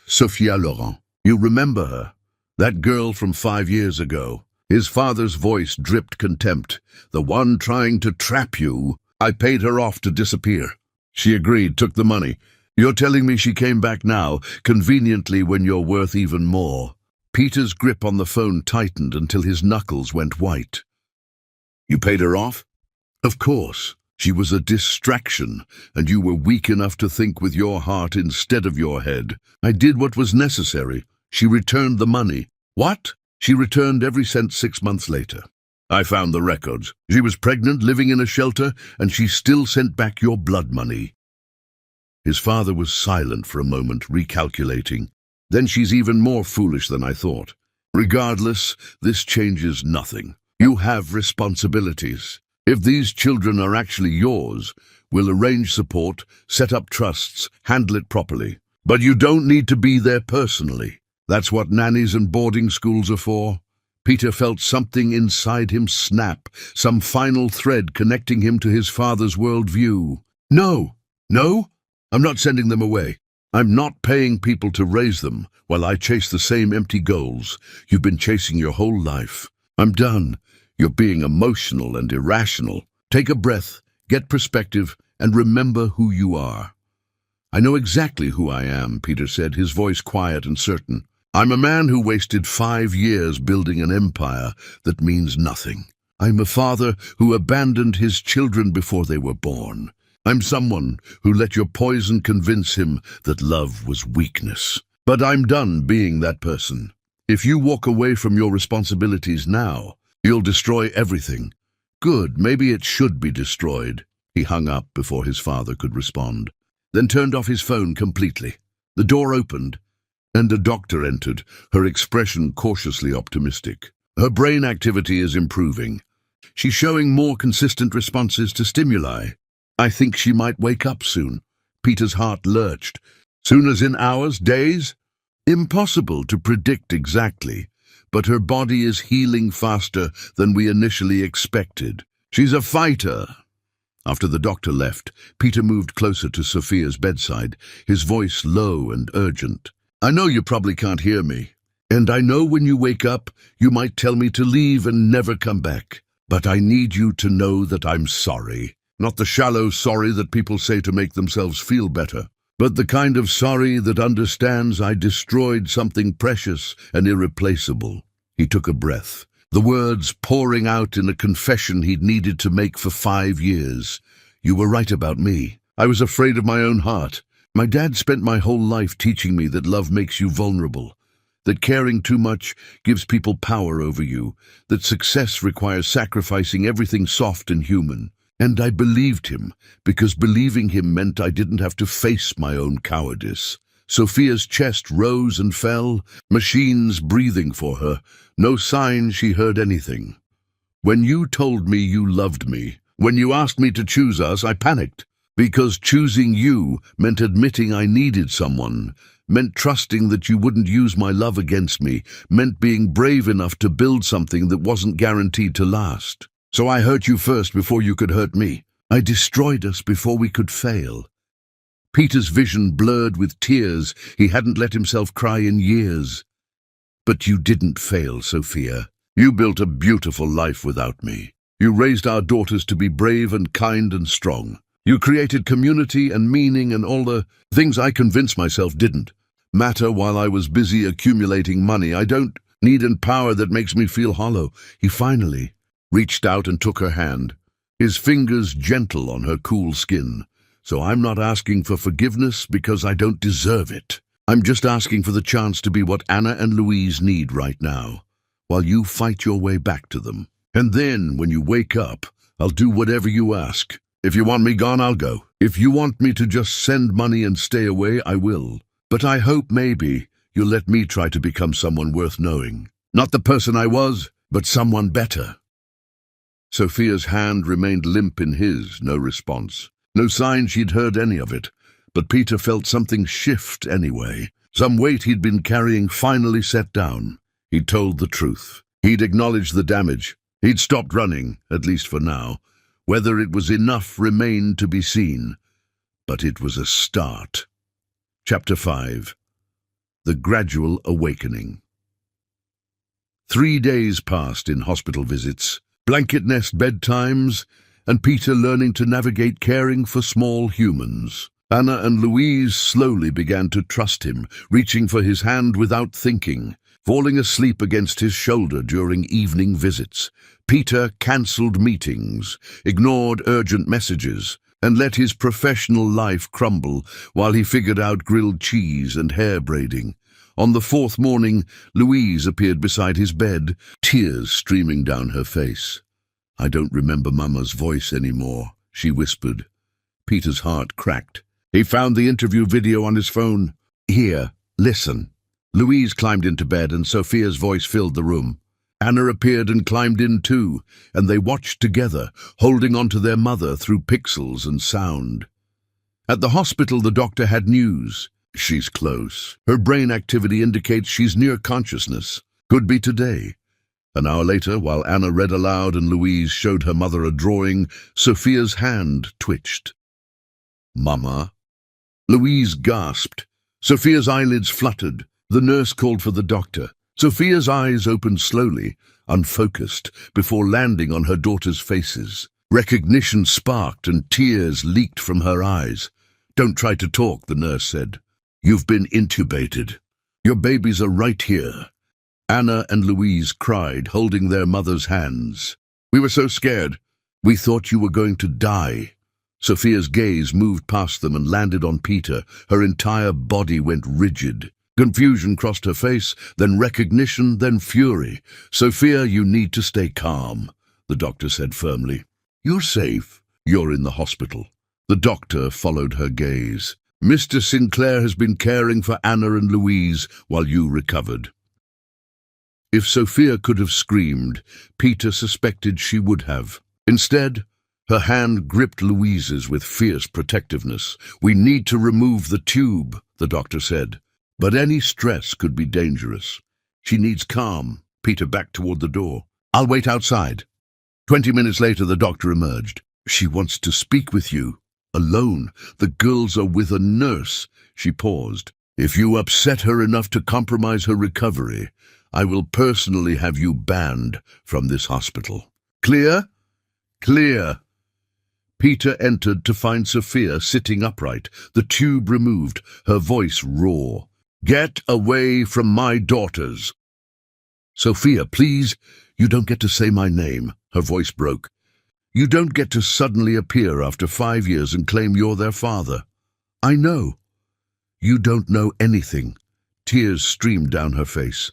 "Sophia Laurent. You remember her? That girl from 5 years ago." His father's voice dripped contempt. "The one trying to trap you. I paid her off to disappear. She agreed, took the money. You're telling me she came back now, conveniently when you're worth even more." Peter's grip on the phone tightened until his knuckles went white. "You paid her off?" "Of course. She was a distraction, and you were weak enough to think with your heart instead of your head. I did what was necessary. She returned the money." "What?" "She returned every cent 6 months later. I found the records. She was pregnant, living in a shelter, and she still sent back your blood money." His father was silent for a moment, recalculating. "Then she's even more foolish than I thought. Regardless, this changes nothing. You have responsibilities. If these children are actually yours, we'll arrange support, set up trusts, handle it properly. But you don't need to be there personally. That's what nannies and boarding schools are for." Peter felt something inside him snap, some final thread connecting him to his father's worldview. "No, I'm not sending them away. I'm not paying people to raise them while I chase the same empty goals you've been chasing your whole life. I'm done. You're being emotional and irrational. Take a breath, get perspective, and remember who you are." "I know exactly who I am," Peter said, his voice quiet and certain. "I'm a man who wasted 5 years building an empire that means nothing. I'm a father who abandoned his children before they were born. I'm someone who let your poison convince him that love was weakness. But I'm done being that person. If you walk away from your responsibilities now, you'll destroy everything. Good, maybe it should be destroyed. He hung up before his father could respond, then turned off his phone completely. The door opened, and a doctor entered, her expression cautiously optimistic. Her brain activity is improving. She's showing more consistent responses to stimuli. I think she might wake up soon. Peter's heart lurched. Soon as in hours, days? Impossible to predict exactly, but her body is healing faster than we initially expected. She's a fighter. After the doctor left, Peter moved closer to Sophia's bedside, his voice low and urgent. I know you probably can't hear me, and I know when you wake up, you might tell me to leave and never come back. But I need you to know that I'm sorry. Not the shallow sorry that people say to make themselves feel better, but the kind of sorry that understands I destroyed something precious and irreplaceable. He took a breath, the words pouring out in a confession he'd needed to make for 5 years. You were right about me. I was afraid of my own heart. My dad spent my whole life teaching me that love makes you vulnerable, that caring too much gives people power over you, that success requires sacrificing everything soft and human. And I believed him, because believing him meant I didn't have to face my own cowardice. Sophia's chest rose and fell, machines breathing for her, no sign she heard anything. When you told me you loved me, when you asked me to choose us, I panicked, because choosing you meant admitting I needed someone, meant trusting that you wouldn't use my love against me, meant being brave enough to build something that wasn't guaranteed to last. So I hurt you first before you could hurt me. I destroyed us before we could fail. Peter's vision blurred with tears. He hadn't let himself cry in years. But you didn't fail, Sophia. You built a beautiful life without me. You raised our daughters to be brave and kind and strong. You created community and meaning and all the things I convinced myself didn't matter while I was busy accumulating money. I don't need and power that makes me feel hollow. He finally reached out and took her hand, his fingers gentle on her cool skin. So I'm not asking for forgiveness because I don't deserve it. I'm just asking for the chance to be what Anna and Louise need right now, while you fight your way back to them. And then, when you wake up, I'll do whatever you ask. If you want me gone, I'll go. If you want me to just send money and stay away, I will. But I hope maybe you'll let me try to become someone worth knowing. Not the person I was, but someone better. Sophia's hand remained limp in his, no response. No sign she'd heard any of it, but Peter felt something shift anyway. Some weight he'd been carrying finally set down. He'd told the truth. He'd acknowledged the damage. He'd stopped running, at least for now. Whether it was enough remained to be seen. But it was a start. Chapter 5. The Gradual Awakening. 3 days passed in hospital visits, blanket nest bedtimes, and Peter learning to navigate caring for small humans. Anna and Louise slowly began to trust him, reaching for his hand without thinking, falling asleep against his shoulder during evening visits. Peter cancelled meetings, ignored urgent messages, and let his professional life crumble while he figured out grilled cheese and hair braiding. On the 4th morning, Louise appeared beside his bed, tears streaming down her face. I don't remember Mama's voice anymore, she whispered. Peter's heart cracked. He found the interview video on his phone. Here, listen. Louise climbed into bed and Sophia's voice filled the room. Anna appeared and climbed in too, and they watched together, holding on to their mother through pixels and sound. At the hospital, the doctor had news. She's close. Her brain activity indicates she's near consciousness. Could be today. An hour later, while Anna read aloud and Louise showed her mother a drawing, Sophia's hand twitched. Mama? Louise gasped. Sophia's eyelids fluttered. The nurse called for the doctor. Sophia's eyes opened slowly, unfocused, before landing on her daughter's faces. Recognition sparked and tears leaked from her eyes. Don't try to talk, the nurse said. You've been intubated. Your babies are right here. Anna and Louise cried, holding their mother's hands. We were so scared. We thought you were going to die. Sophia's gaze moved past them and landed on Peter. Her entire body went rigid. Confusion crossed her face, then recognition, then fury. Sophia, you need to stay calm. the doctor said firmly. You're safe. You're in the hospital. The doctor followed her gaze. Mr. Sinclair has been caring for Anna and Louise while you recovered. If Sophia could have screamed, Peter suspected she would have. Instead, her hand gripped Louise's with fierce protectiveness. We need to remove the tube, the doctor said. But any stress could be dangerous. She needs calm. Peter backed toward the door. I'll wait outside. 20 minutes later, the doctor emerged. She wants to speak with you. Alone. The girls are with a nurse. She paused. If you upset her enough to compromise her recovery, I will personally have you banned from this hospital. Clear? Clear. Peter entered to find Sophia sitting upright, the tube removed, her voice raw. Get away from my daughters. Sophia, please, you don't get to say my name. Her voice broke. You don't get to suddenly appear after 5 years and claim you're their father. I know. You don't know anything. Tears streamed down her face.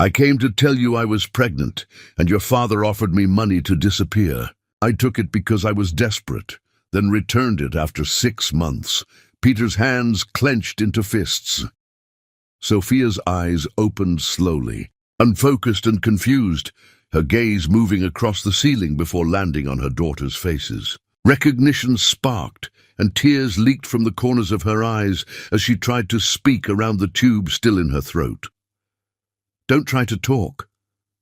I came to tell you I was pregnant, and your father offered me money to disappear. I took it because I was desperate, then returned it after 6 months. Peter's hands clenched into fists. Sophia's eyes opened slowly, unfocused and confused, her gaze moving across the ceiling before landing on her daughters' faces. Recognition sparked, and tears leaked from the corners of her eyes as she tried to speak around the tube still in her throat. Don't try to talk,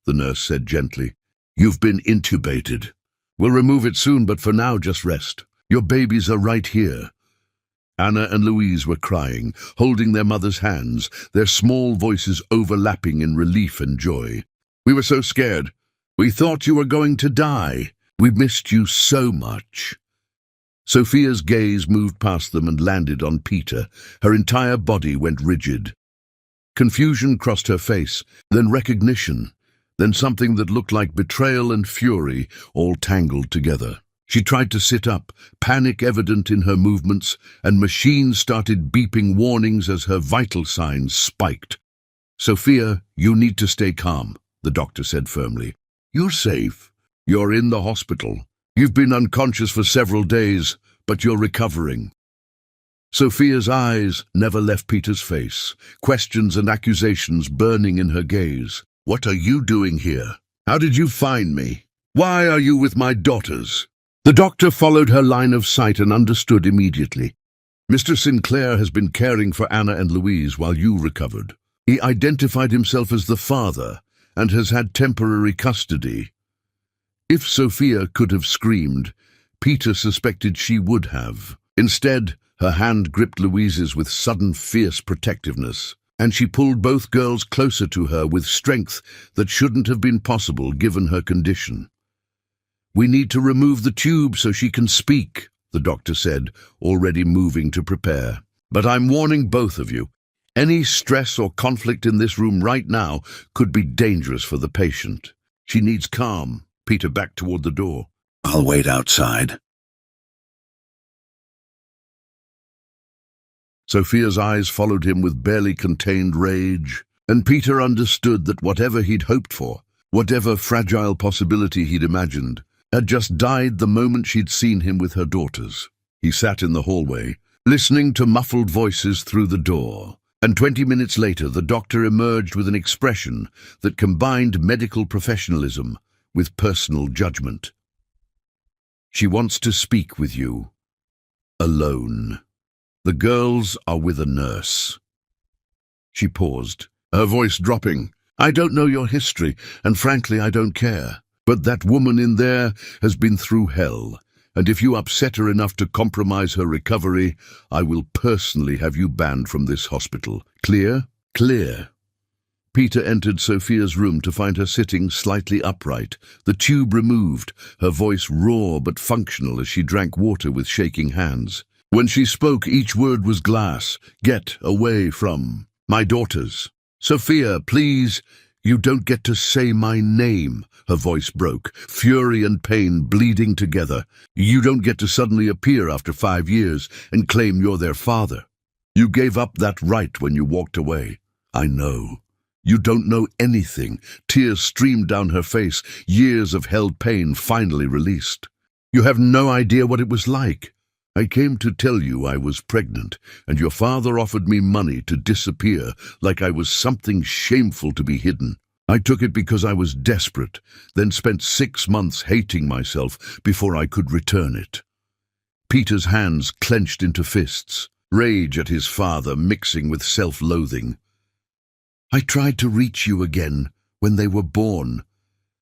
the nurse said gently. You've been intubated. We'll remove it soon, but for now just rest. Your babies are right here. Anna and Louise were crying, holding their mother's hands, their small voices overlapping in relief and joy. We were so scared. We thought you were going to die. We missed you so much. Sophia's gaze moved past them and landed on Peter. Her entire body went rigid. Confusion crossed her face, then recognition, then something that looked like betrayal and fury, all tangled together. She tried to sit up, panic evident in her movements, and machines started beeping warnings as her vital signs spiked. Sophia, you need to stay calm, the doctor said firmly. You're safe. You're in the hospital. You've been unconscious for several days, but you're recovering. Sophia's eyes never left Peter's face, questions and accusations burning in her gaze. What are you doing here? How did you find me? Why are you with my daughters? The doctor followed her line of sight and understood immediately. Mr. Sinclair has been caring for Anna and Louise while you recovered. He identified himself as the father and has had temporary custody. If Sophia could have screamed, Peter suspected she would have. Instead, her hand gripped Louise's with sudden fierce protectiveness, and she pulled both girls closer to her with strength that shouldn't have been possible given her condition. We need to remove the tube so she can speak, the doctor said, already moving to prepare. But I'm warning both of you. Any stress or conflict in this room right now could be dangerous for the patient. She needs calm. Peter backed toward the door. I'll wait outside. Sophia's eyes followed him with barely contained rage, and Peter understood that whatever he'd hoped for, whatever fragile possibility he'd imagined, had just died the moment she'd seen him with her daughters. He sat in the hallway, listening to muffled voices through the door, and 20 minutes later the doctor emerged with an expression that combined medical professionalism with personal judgment. She wants to speak with you. Alone. The girls are with a nurse. She paused, her voice dropping. I don't know your history, and frankly I don't care. But that woman in there has been through hell, and if you upset her enough to compromise her recovery, I will personally have you banned from this hospital. Clear? Clear. Peter entered Sophia's room to find her sitting slightly upright, the tube removed, her voice raw but functional as she drank water with shaking hands. When she spoke, each word was glass. Get away from my daughters. Sophia, please, you don't get to say my name. Her voice broke, fury and pain bleeding together. You don't get to suddenly appear after 5 years and claim you're their father. You gave up that right when you walked away. I know. You don't know anything." Tears streamed down her face, years of held pain finally released. "You have no idea what it was like. I came to tell you I was pregnant, and your father offered me money to disappear like I was something shameful to be hidden. I took it because I was desperate, then spent 6 months hating myself before I could return it." Peter's hands clenched into fists, rage at his father mixing with self-loathing. "I tried to reach you again when they were born,"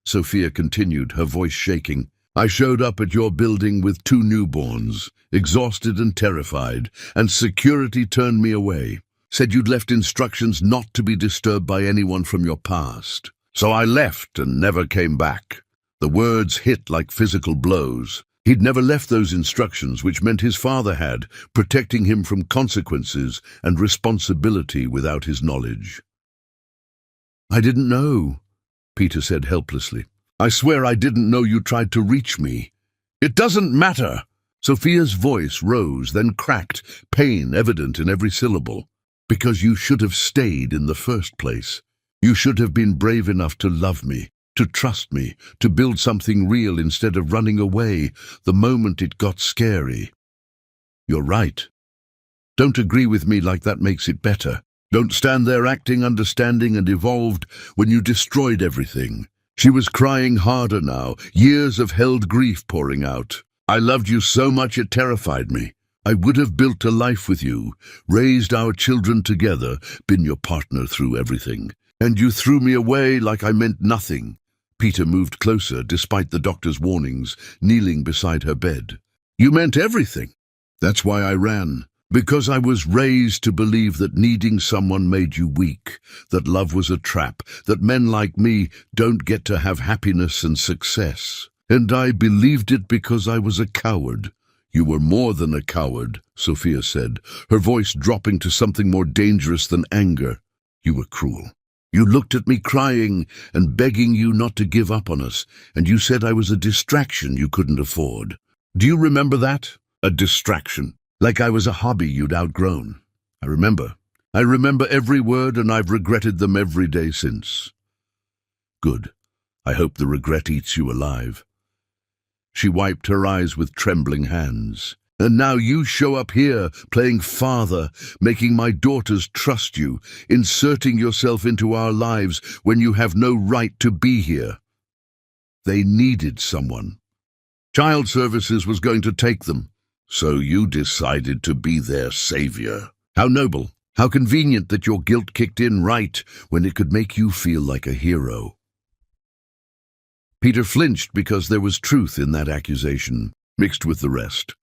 Sophia continued, her voice shaking. "I showed up at your building with 2 newborns, exhausted and terrified, and security turned me away. Said you'd left instructions not to be disturbed by anyone from your past. So I left and never came back." The words hit like physical blows. He'd never left those instructions, which meant his father had, protecting him from consequences and responsibility without his knowledge. "I didn't know," Peter said helplessly. "I swear I didn't know you tried to reach me." "It doesn't matter." Sophia's voice rose, then cracked, pain evident in every syllable. "Because you should have stayed in the first place. You should have been brave enough to love me, to trust me, to build something real instead of running away the moment it got scary." "You're right. Don't agree with me like that makes it better. Don't stand there acting understanding and evolved when you destroyed everything." She was crying harder now, years of held grief pouring out. "I loved you so much it terrified me. I would have built a life with you, raised our children together, been your partner through everything. And you threw me away like I meant nothing." Peter moved closer, despite the doctor's warnings, kneeling beside her bed. "You meant everything. That's why I ran. Because I was raised to believe that needing someone made you weak, that love was a trap, that men like me don't get to have happiness and success. And I believed it because I was a coward." "You were more than a coward," Sophia said, her voice dropping to something more dangerous than anger. "You were cruel. You looked at me crying and begging you not to give up on us, and you said I was a distraction you couldn't afford. Do you remember that? A distraction. Like I was a hobby you'd outgrown." I remember every word, and I've regretted them every day since." "Good. I hope the regret eats you alive." She wiped her eyes with trembling hands. "And now you show up here, playing father, making my daughters trust you, inserting yourself into our lives when you have no right to be here." They needed someone. Child Services was going to take them. So you decided to be their savior. How noble. How convenient that your guilt kicked in right when it could make you feel like a hero. Peter flinched because there was truth in that accusation, mixed with the rest.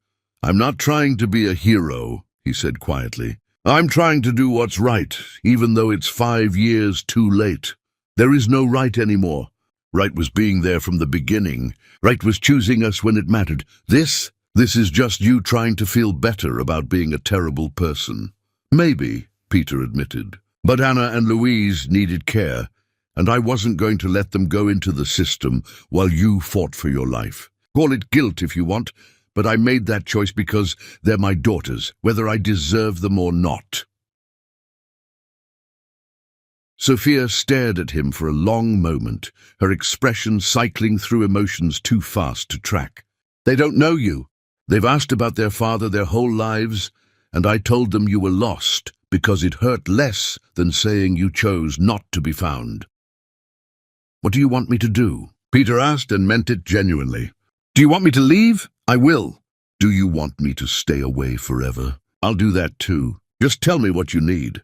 "I'm not trying to be a hero," he said quietly. "I'm trying to do what's right, even though it's 5 years too late. There is no right anymore. Right was being there from the beginning. Right was choosing us when it mattered. This is just you trying to feel better about being a terrible person." "Maybe," Peter admitted. "But Anna and Louise needed care, and I wasn't going to let them go into the system while you fought for your life. Call it guilt if you want, but I made that choice because they're my daughters, whether I deserve them or not." Sophia stared at him for a long moment, her expression cycling through emotions too fast to track. "They don't know you. They've asked about their father their whole lives, and I told them you were lost because it hurt less than saying you chose not to be found." "What do you want me to do?" Peter asked, and meant it genuinely. "Do you want me to leave? I will." "Do you want me to stay away forever?" "I'll do that too. Just tell me what you need."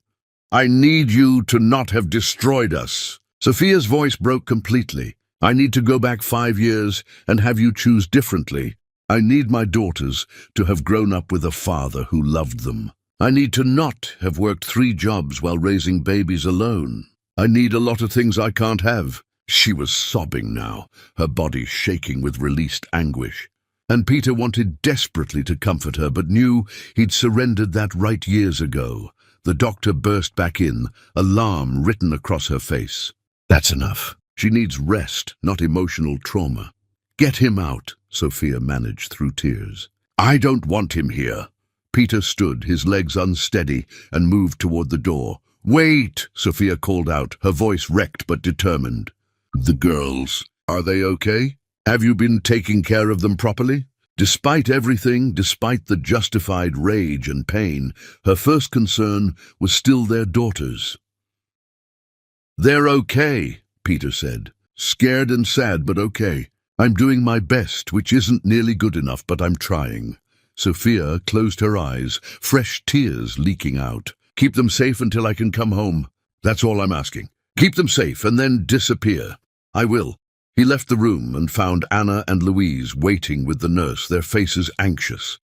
"I need you to not have destroyed us." Sophia's voice broke completely. "I need to go back 5 years and have you choose differently. I need my daughters to have grown up with a father who loved them. I need to not have worked 3 jobs while raising babies alone. I need a lot of things I can't have." She was sobbing now, her body shaking with released anguish. And Peter wanted desperately to comfort her, but knew he'd surrendered that right years ago. The doctor burst back in, alarm written across her face. "That's enough. She needs rest, not emotional trauma." "Get him out," Sophia managed through tears. "I don't want him here." Peter stood, his legs unsteady, and moved toward the door. Wait, Sophia called out, her voice wrecked but determined. The girls, are they okay? Have you been taking care of them properly? Despite everything, despite the justified rage and pain, her first concern was still their daughters. They're okay, Peter said. Scared and sad, but okay. I'm doing my best, which isn't nearly good enough, but I'm trying. Sophia closed her eyes, fresh tears leaking out. Keep them safe until I can come home. That's all I'm asking. Keep them safe and then disappear. I will. He left the room and found Anna and Louise waiting with the nurse, their faces anxious.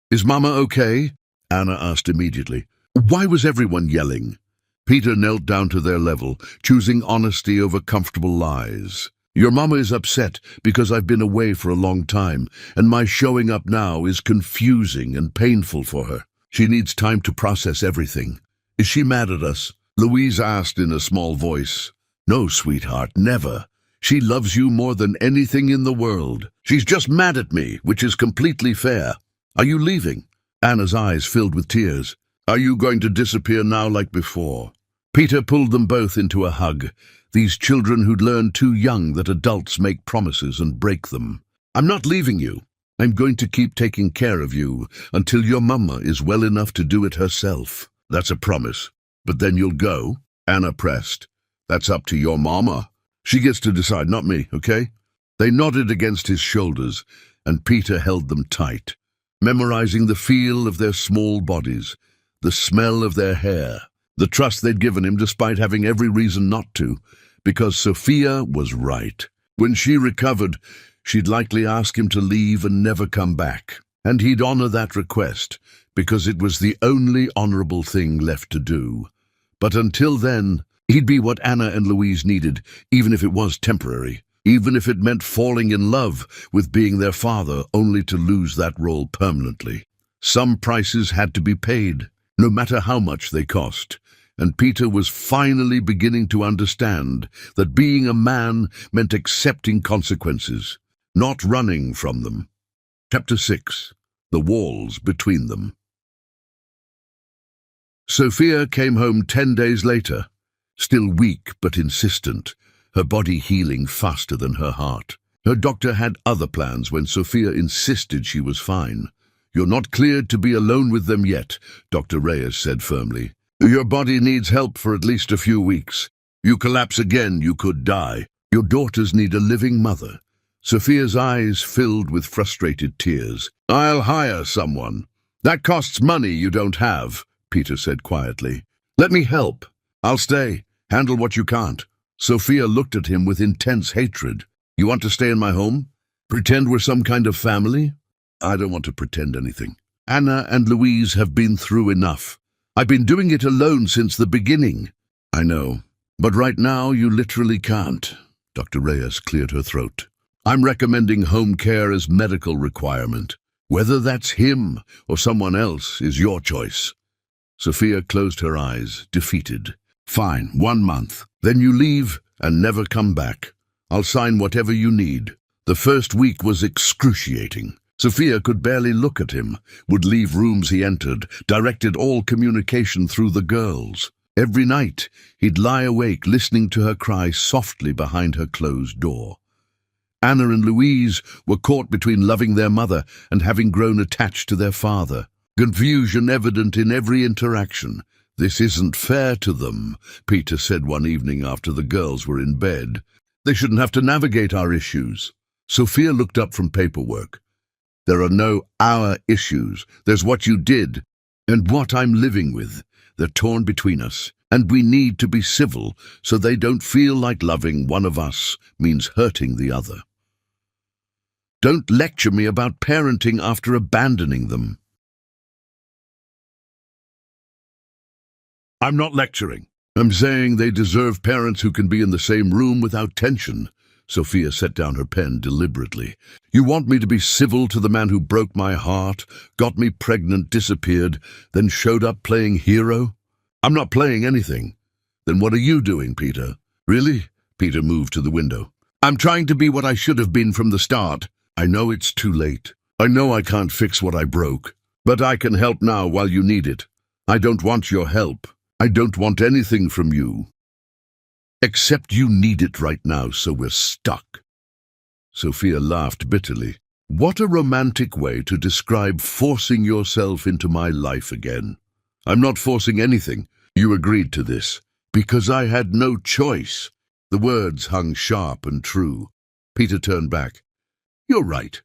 Is Mama okay? Anna asked immediately. Why was everyone yelling? Peter knelt down to their level, choosing honesty over comfortable lies. Your Mama is upset because I've been away for a long time, and my showing up now is confusing and painful for her. She needs time to process everything. Is she mad at us? Louise asked in a small voice. No, sweetheart, never. She loves you more than anything in the world. She's just mad at me, which is completely fair. Are you leaving? Anna's eyes filled with tears. Are you going to disappear now like before? Peter pulled them both into a hug, these children who'd learned too young that adults make promises and break them. I'm not leaving you. I'm going to keep taking care of you until your Mama is well enough to do it herself. That's a promise. But then you'll go? Anna pressed. That's up to your Mama. She gets to decide, not me, okay? They nodded against his shoulders, and Peter held them tight, memorizing the feel of their small bodies, the smell of their hair, the trust they'd given him despite having every reason not to, because Sophia was right. When she recovered, she'd likely ask him to leave and never come back, and he'd honor that request, because it was the only honorable thing left to do. But until then, he'd be what Anna and Louise needed, even if it was temporary, even if it meant falling in love with being their father only to lose that role permanently. Some prices had to be paid, no matter how much they cost, and Peter was finally beginning to understand that being a man meant accepting consequences, not running from them. Chapter 6. The Walls Between Them. Sophia came home 10 days later, still weak but insistent, her body healing faster than her heart. Her doctor had other plans when Sophia insisted she was fine. You're not cleared to be alone with them yet, Dr. Reyes said firmly. Your body needs help for at least a few weeks. You collapse again, you could die. Your daughters need a living mother. Sophia's eyes filled with frustrated tears. I'll hire someone. That costs money you don't have, Peter said quietly. Let me help. I'll stay. Handle what you can't. Sophia looked at him with intense hatred. You want to stay in my home? Pretend we're some kind of family? I don't want to pretend anything. Anna and Louise have been through enough. I've been doing it alone since the beginning. I know, but right now you literally can't. Dr. Reyes cleared her throat. I'm recommending home care as medical requirement. Whether that's him or someone else is your choice. Sophia closed her eyes, defeated. Fine, 1 month. Then you leave and never come back. I'll sign whatever you need. The first week was excruciating. Sophia could barely look at him, would leave rooms he entered, directed all communication through the girls. Every night, he'd lie awake listening to her cry softly behind her closed door. Anna and Louise were caught between loving their mother and having grown attached to their father. Confusion evident in every interaction. This isn't fair to them, Peter said one evening after the girls were in bed. They shouldn't have to navigate our issues. Sophia looked up from paperwork. There are no our issues. There's what you did and what I'm living with. They're torn between us, and we need to be civil so they don't feel like loving one of us means hurting the other. Don't lecture me about parenting after abandoning them. I'm not lecturing. I'm saying they deserve parents who can be in the same room without tension. Sophia set down her pen deliberately. You want me to be civil to the man who broke my heart, got me pregnant, disappeared, then showed up playing hero? I'm not playing anything. Then what are you doing, Peter? Really? Peter moved to the window. I'm trying to be what I should have been from the start. I know it's too late. I know I can't fix what I broke. But I can help now while you need it. I don't want your help. I don't want anything from you. Except you need it right now, so we're stuck. Sophia laughed bitterly. What a romantic way to describe forcing yourself into my life again. I'm not forcing anything. You agreed to this. Because I had no choice. The words hung sharp and true. Peter turned back. You're right.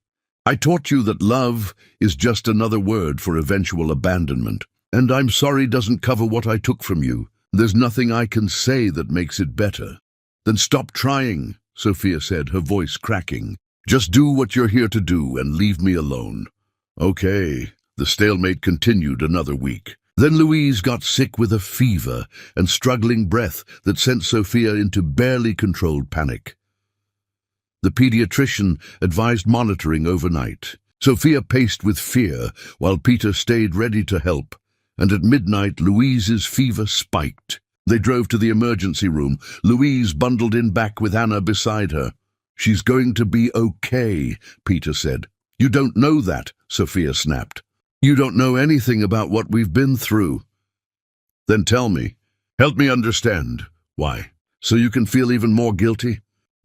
I taught you that love is just another word for eventual abandonment. And I'm sorry doesn't cover what I took from you. There's nothing I can say that makes it better. Then stop trying, Sophia said, her voice cracking. Just do what you're here to do and leave me alone. Okay. The stalemate continued another week. Then Louise got sick with a fever and struggling breath that sent Sophia into barely controlled panic. The pediatrician advised monitoring overnight. Sophia paced with fear while Peter stayed ready to help. And at midnight, Louise's fever spiked. They drove to the emergency room. Louise bundled in back with Anna beside her. She's going to be okay, Peter said. You don't know that, Sophia snapped. You don't know anything about what we've been through. Then tell me. Help me understand. Why? So you can feel even more guilty?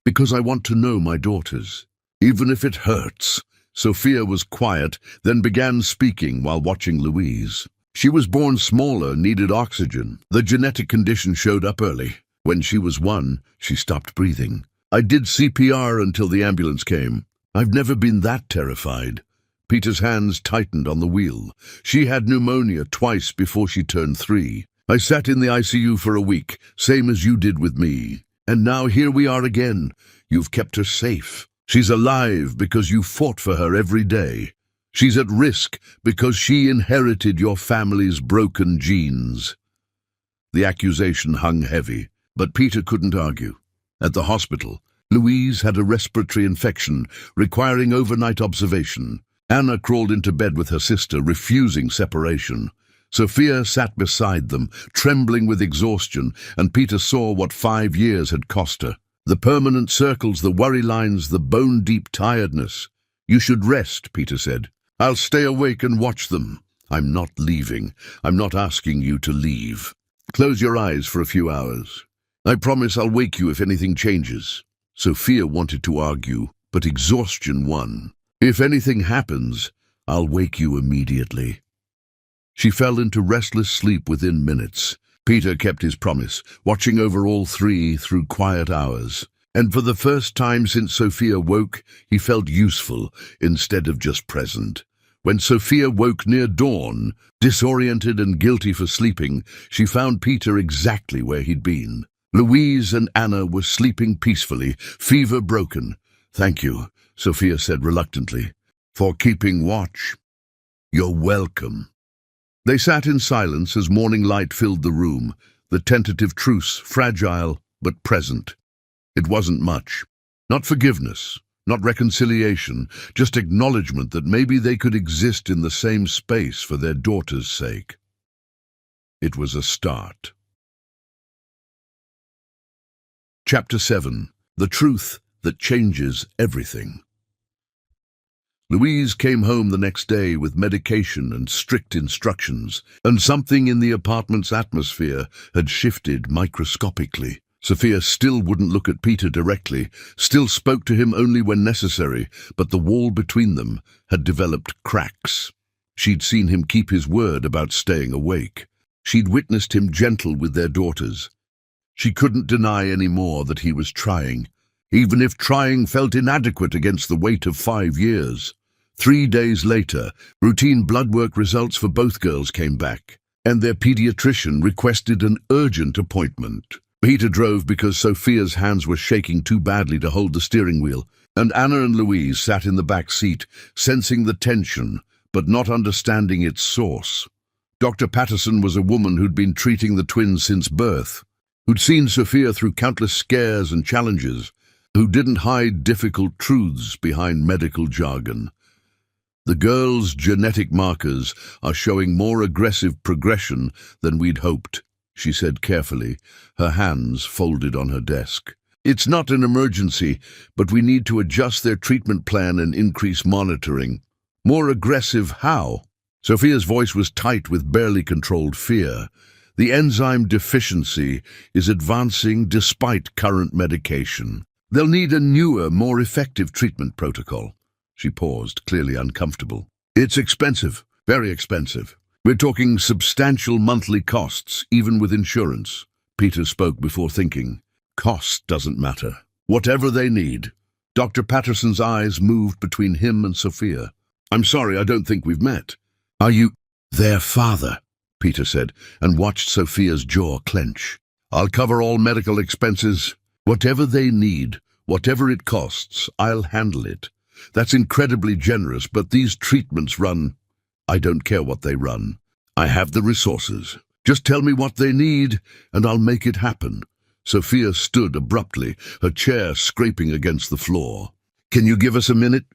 Because I want to know my daughters. Even if it hurts. Sophia was quiet, then began speaking while watching Louise. She was born smaller, needed oxygen. The genetic condition showed up early. When she was 1, she stopped breathing. I did CPR until the ambulance came. I've never been that terrified. Peter's hands tightened on the wheel. She had pneumonia twice before she turned 3. I sat in the ICU for a week, same as you did with me. And now here we are again. You've kept her safe. She's alive because you fought for her every day. She's at risk because she inherited your family's broken genes. The accusation hung heavy, but Peter couldn't argue. At the hospital, Louise had a respiratory infection requiring overnight observation. Anna crawled into bed with her sister, refusing separation. Sophia sat beside them, trembling with exhaustion, and Peter saw what 5 years had cost her. The permanent circles, the worry lines, the bone-deep tiredness. You should rest, Peter said. I'll stay awake and watch them. I'm not leaving. I'm not asking you to leave. Close your eyes for a few hours. I promise I'll wake you if anything changes. Sophia wanted to argue, but exhaustion won. If anything happens, I'll wake you immediately. She fell into restless sleep within minutes. Peter kept his promise, watching over all 3 through quiet hours. And for the first time since Sophia woke, he felt useful instead of just present. When Sophia woke near dawn, disoriented and guilty for sleeping, she found Peter exactly where he'd been. Louise and Anna were sleeping peacefully, fever broken. Thank you, Sophia said reluctantly, for keeping watch. You're welcome. They sat in silence as morning light filled the room, the tentative truce fragile but present. It wasn't much. Not forgiveness, not reconciliation, just acknowledgement that maybe they could exist in the same space for their daughter's sake. It was a start. Chapter 7. The Truth That Changes Everything. Louise came home the next day with medication and strict instructions, and something in the apartment's atmosphere had shifted microscopically. Sophia still wouldn't look at Peter directly, still spoke to him only when necessary, but the wall between them had developed cracks. She'd seen him keep his word about staying awake. She'd witnessed him gentle with their daughters. She couldn't deny any more that he was trying, even if trying felt inadequate against the weight of 5 years. 3 days later, routine blood work results for both girls came back, and their pediatrician requested an urgent appointment. Peter drove because Sophia's hands were shaking too badly to hold the steering wheel, and Anna and Louise sat in the back seat, sensing the tension, but not understanding its source. Dr. Patterson was a woman who'd been treating the twins since birth, who'd seen Sophia through countless scares and challenges, who didn't hide difficult truths behind medical jargon. The girls' genetic markers are showing more aggressive progression than we'd hoped, she said carefully, her hands folded on her desk. It's not an emergency, but we need to adjust their treatment plan and increase monitoring. More aggressive how? Sophia's voice was tight with barely controlled fear. The enzyme deficiency is advancing despite current medication. They'll need a newer, more effective treatment protocol. She paused, clearly uncomfortable. It's expensive, very expensive. We're talking substantial monthly costs, even with insurance. Peter spoke before thinking. Cost doesn't matter. Whatever they need. Dr. Patterson's eyes moved between him and Sophia. I'm sorry, I don't think we've met. Are you their father? Peter said, and watched Sophia's jaw clench. I'll cover all medical expenses. Whatever they need, whatever it costs, I'll handle it. That's incredibly generous, but these treatments run. I don't care what they run. I have the resources. Just tell me what they need, and I'll make it happen. Sophia stood abruptly, her chair scraping against the floor. Can you give us a minute?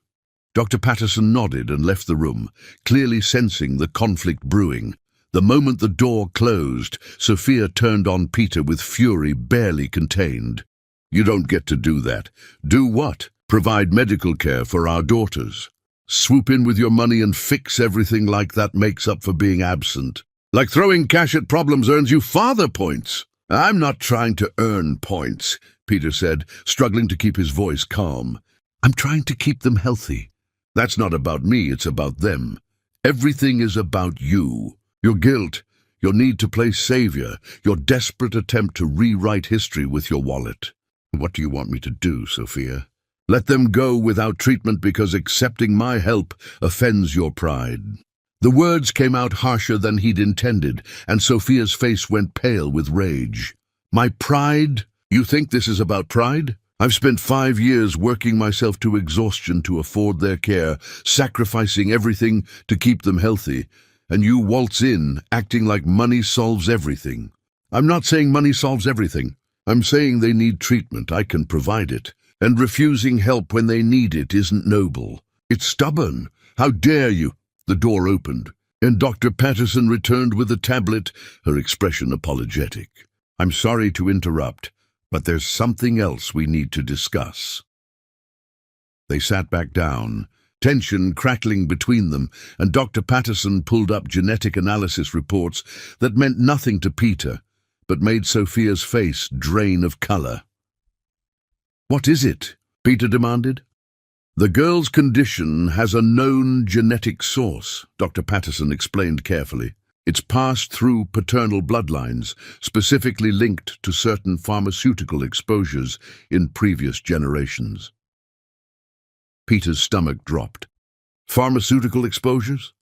Dr. Patterson nodded and left the room, clearly sensing the conflict brewing. The moment the door closed, Sophia turned on Peter with fury barely contained. You don't get to do that. Do what? Provide medical care for our daughters. Swoop in with your money and fix everything like that makes up for being absent. Like throwing cash at problems earns you father points. I'm not trying to earn points, Peter said, struggling to keep his voice calm. I'm trying to keep them healthy. That's not about me, it's about them. Everything is about you. Your guilt, your need to play savior, your desperate attempt to rewrite history with your wallet. What do you want me to do, Sophia? Let them go without treatment because accepting my help offends your pride. The words came out harsher than he'd intended, and Sophia's face went pale with rage. My pride? You think this is about pride? I've spent 5 years working myself to exhaustion to afford their care, sacrificing everything to keep them healthy, and you waltz in, acting like money solves everything. I'm not saying money solves everything. I'm saying they need treatment. I can provide it. And refusing help when they need it isn't noble. It's stubborn. How dare you? The door opened, and Dr. Patterson returned with a tablet, her expression apologetic. I'm sorry to interrupt, but there's something else we need to discuss. They sat back down, tension crackling between them, and Dr. Patterson pulled up genetic analysis reports that meant nothing to Peter, but made Sophia's face drain of color. What is it? Peter demanded. The girl's condition has a known genetic source, Dr. Patterson explained carefully. It's passed through paternal bloodlines, specifically linked to certain pharmaceutical exposures in previous generations. Peter's stomach dropped. Pharmaceutical exposures?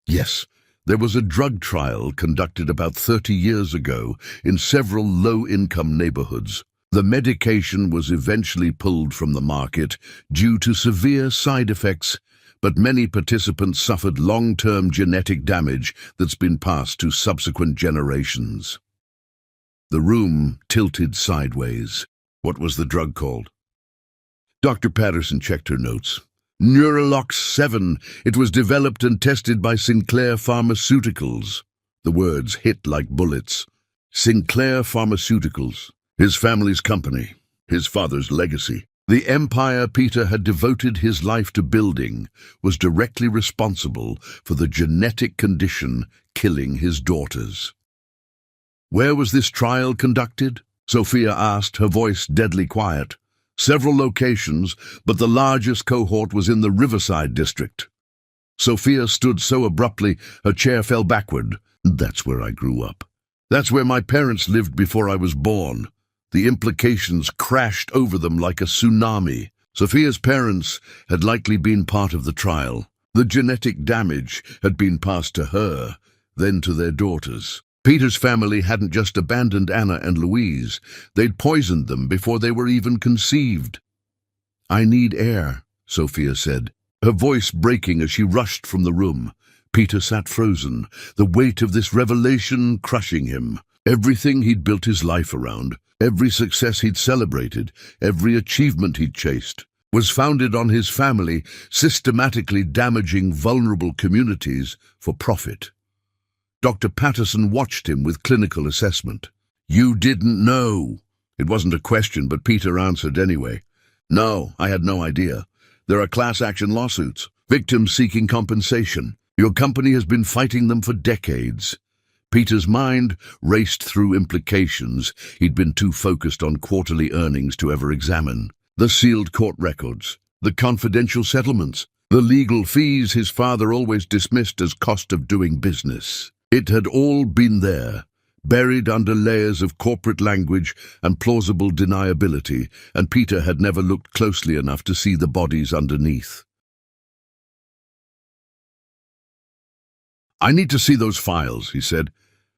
Yes. There was a drug trial conducted about 30 years ago in several low-income neighborhoods. The medication was eventually pulled from the market due to severe side effects, but many participants suffered long-term genetic damage that's been passed to subsequent generations. The room tilted sideways. What was the drug called? Dr. Patterson checked her notes. Neurolox 7. It was developed and tested by Sinclair Pharmaceuticals. The words hit like bullets. Sinclair Pharmaceuticals. His family's company, his father's legacy. The empire Peter had devoted his life to building was directly responsible for the genetic condition killing his daughters. Where was this trial conducted? Sophia asked, her voice deadly quiet. Several locations, but the largest cohort was in the Riverside district. Sophia stood so abruptly, her chair fell backward. That's where I grew up. That's where my parents lived before I was born. The implications crashed over them like a tsunami. Sophia's parents had likely been part of the trial. The genetic damage had been passed to her, then to their daughters. Peter's family hadn't just abandoned Anna and Louise. They'd poisoned them before they were even conceived. I need air, Sophia said, her voice breaking as she rushed from the room. Peter sat frozen, the weight of this revelation crushing him. Everything he'd built his life around, every success he'd celebrated, every achievement he'd chased, was founded on his family systematically damaging vulnerable communities for profit. Dr. Patterson watched him with clinical assessment. You didn't know. It wasn't a question, but Peter answered anyway. No, I had no idea. There are class action lawsuits, victims seeking compensation. Your company has been fighting them for decades. Peter's mind raced through implications he'd been too focused on quarterly earnings to ever examine. The sealed court records, the confidential settlements, the legal fees his father always dismissed as cost of doing business. It had all been there, buried under layers of corporate language and plausible deniability, and Peter had never looked closely enough to see the bodies underneath. "I need to see those files," he said.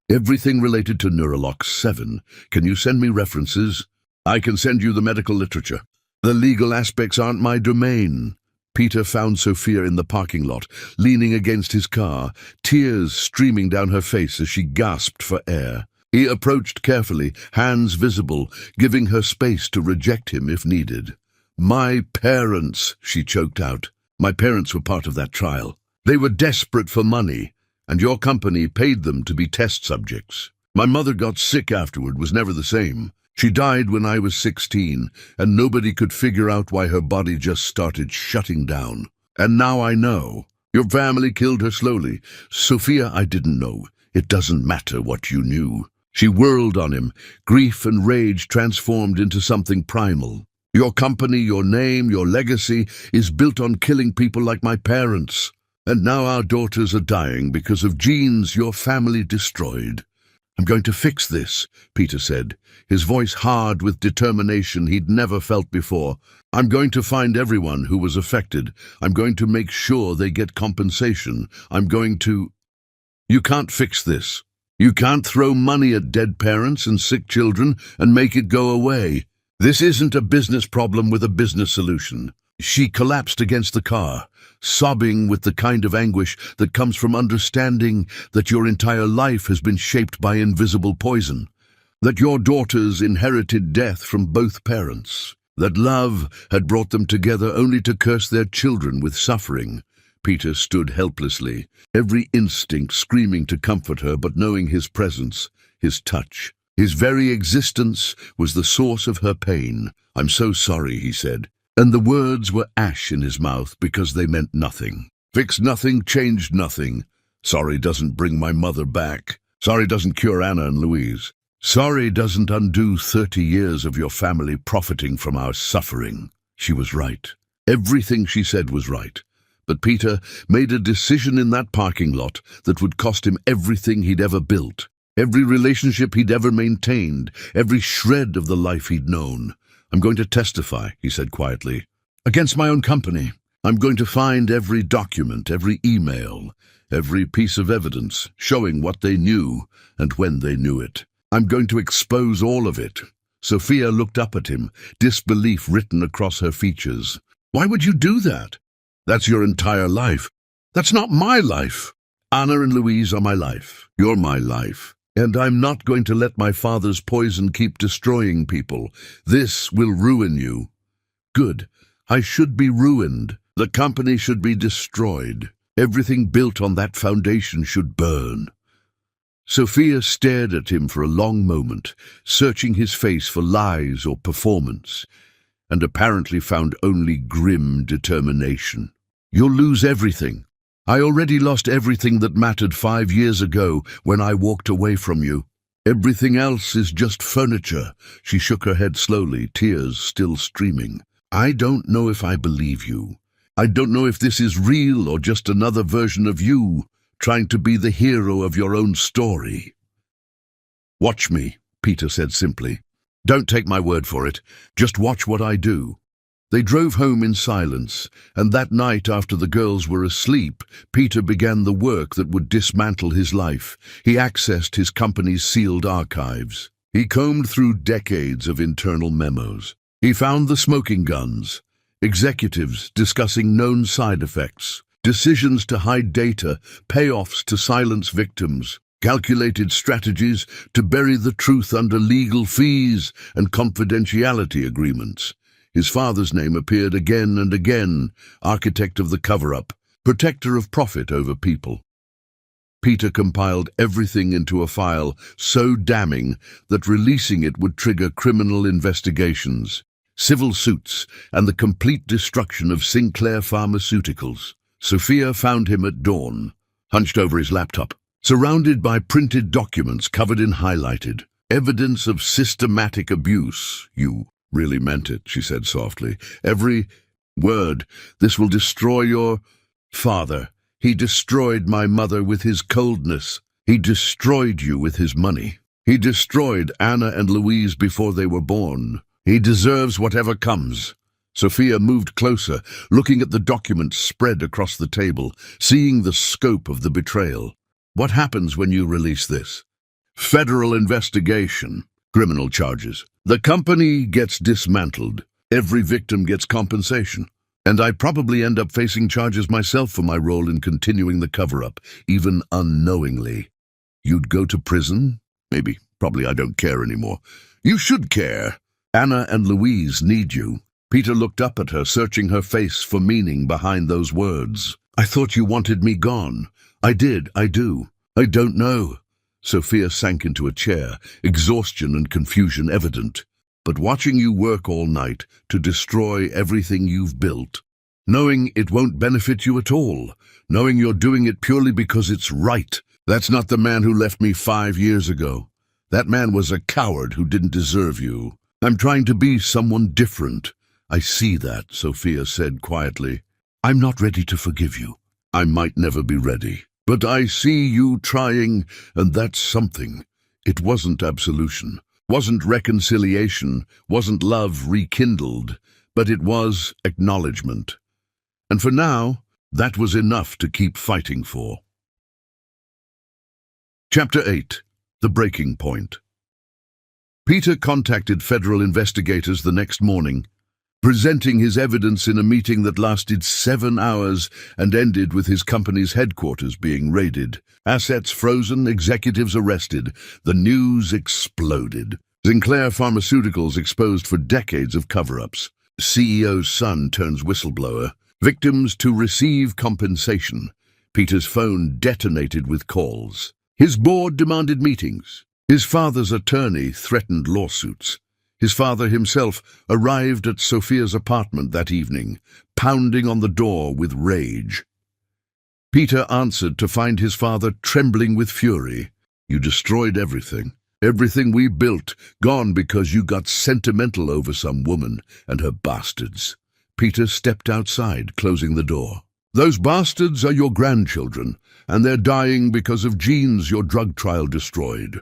"Everything related to Neurolox 7. Can you send me references? I can send you the medical literature. The legal aspects aren't my domain." Peter found Sophia in the parking lot, leaning against his car, tears streaming down her face as she gasped for air. He approached carefully, hands visible, giving her space to reject him if needed. "My parents," she choked out. "My parents were part of that trial. They were desperate for money, and your company paid them to be test subjects. My mother got sick afterward, was never the same. She died when I was 16, and nobody could figure out why her body just started shutting down. And now I know. Your family killed her slowly. Sophia, I didn't know. It doesn't matter what you knew." She whirled on him, grief and rage transformed into something primal. "Your company, your name, your legacy is built on killing people like my parents. And now our daughters are dying because of genes your family destroyed." "I'm going to fix this," Peter said, his voice hard with determination he'd never felt before. "I'm going to find everyone who was affected. I'm going to make sure they get compensation. I'm going to—" "You can't fix this. You can't throw money at dead parents and sick children and make it go away. This isn't a business problem with a business solution." She collapsed against the car, sobbing with the kind of anguish that comes from understanding that your entire life has been shaped by invisible poison, that your daughters inherited death from both parents, that love had brought them together only to curse their children with suffering. Peter stood helplessly, every instinct screaming to comfort her, but knowing his presence, his touch, his very existence was the source of her pain. "I'm so sorry," he said. And the words were ash in his mouth because they meant nothing. Fix nothing, changed nothing. Sorry doesn't bring my mother back. Sorry doesn't cure Anna and Louise. Sorry doesn't undo 30 years of your family profiting from our suffering. She was right. Everything she said was right. But Peter made a decision in that parking lot that would cost him everything he'd ever built, every relationship he'd ever maintained, every shred of the life he'd known. "I'm going to testify," he said quietly, "against my own company. I'm going to find every document, every email, every piece of evidence showing what they knew and when they knew it. I'm going to expose all of it." Sophia looked up at him, disbelief written across her features. "Why would you do that? That's your entire life. That's not my life. Anna and Louise are my life. You're my life. And I'm not going to let my father's poison keep destroying people. This will ruin you." "Good. I should be ruined. The company should be destroyed. Everything built on that foundation should burn." Sophia stared at him for a long moment, searching his face for lies or performance, and apparently found only grim determination. "You'll lose everything. I already lost everything that mattered 5 years ago when I walked away from you. Everything else is just furniture." She shook her head slowly, tears still streaming. "I don't know if I believe you. I don't know if this is real or just another version of you, trying to be the hero of your own story." "Watch me," Peter said simply. "Don't take my word for it. Just watch what I do." They drove home in silence, and that night after the girls were asleep, Peter began the work that would dismantle his life. He accessed his company's sealed archives. He combed through decades of internal memos. He found the smoking guns, executives discussing known side effects, decisions to hide data, payoffs to silence victims, calculated strategies to bury the truth under legal fees and confidentiality agreements. His father's name appeared again and again, architect of the cover-up, protector of profit over people. Peter compiled everything into a file so damning that releasing it would trigger criminal investigations, civil suits, and the complete destruction of Sinclair Pharmaceuticals. Sophia found him at dawn, hunched over his laptop. surrounded by printed documents covered in highlighted evidence of systematic abuse. You really meant it, she said softly. Every word. This will destroy your father. He destroyed my mother with his coldness. He destroyed you with his money. He destroyed Anna and Louise before they were born. He deserves whatever comes. Sophia moved closer, looking at the documents spread across the table, seeing the scope of the betrayal. What happens when you release this? Federal investigation, criminal charges. The company gets dismantled. Every victim gets compensation. And I probably end up facing charges myself for my role in continuing the cover-up, even unknowingly. You'd go to prison? Maybe. Probably. I don't care anymore. You should care. Anna and Louise need you. Peter looked up at her, searching her face for meaning behind those words. I thought you wanted me gone. I did. I do. I don't know. Sophia sank into a chair, exhaustion and confusion evident. But watching you work all night to destroy everything you've built, knowing it won't benefit you at all, knowing you're doing it purely because it's right. That's not the man who left me 5 years ago. That man was a coward who didn't deserve you. I'm trying to be someone different. I see that, Sophia said quietly. I'm not ready to forgive you. I might never be ready. But I see you trying, and that's something. It wasn't absolution. Wasn't reconciliation, wasn't love rekindled, but it was acknowledgement. And for now, that was enough to keep fighting for. Chapter 8. The Breaking Point. Peter contacted federal investigators the next morning, presenting his evidence in a meeting that lasted 7 hours and ended with his company's headquarters being raided. Assets frozen, executives arrested. The news exploded. Sinclair Pharmaceuticals exposed for decades of cover-ups. CEO's son turns whistleblower. Victims to receive compensation. Peter's phone detonated with calls. His board demanded meetings. His father's attorney threatened lawsuits. His father himself arrived at Sophia's apartment that evening, pounding on the door with rage. Peter answered to find his father trembling with fury. You destroyed everything. Everything we built, gone because you got sentimental over some woman and her bastards. Peter stepped outside, closing the door. Those bastards are your grandchildren, and they're dying because of genes your drug trial destroyed.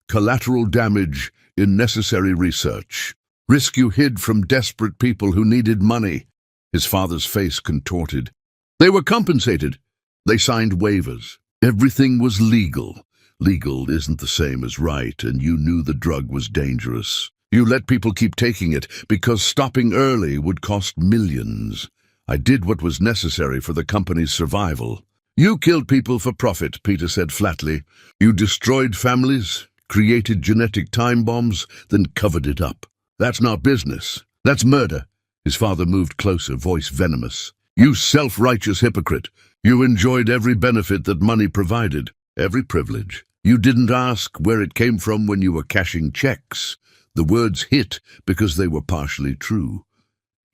Collateral damage in necessary research. Risk you hid from desperate people who needed money. His father's face contorted. They were compensated. They signed waivers. Everything was legal. Legal isn't the same as right, and you knew the drug was dangerous. You let people keep taking it because stopping early would cost millions. I did what was necessary for the company's survival. You killed people for profit, Peter said flatly. You destroyed families, created genetic time bombs, then covered it up. That's not business. That's murder. His father moved closer, voice venomous. You self-righteous hypocrite. You enjoyed every benefit that money provided, every privilege. You didn't ask where it came from when you were cashing checks. The words hit because they were partially true.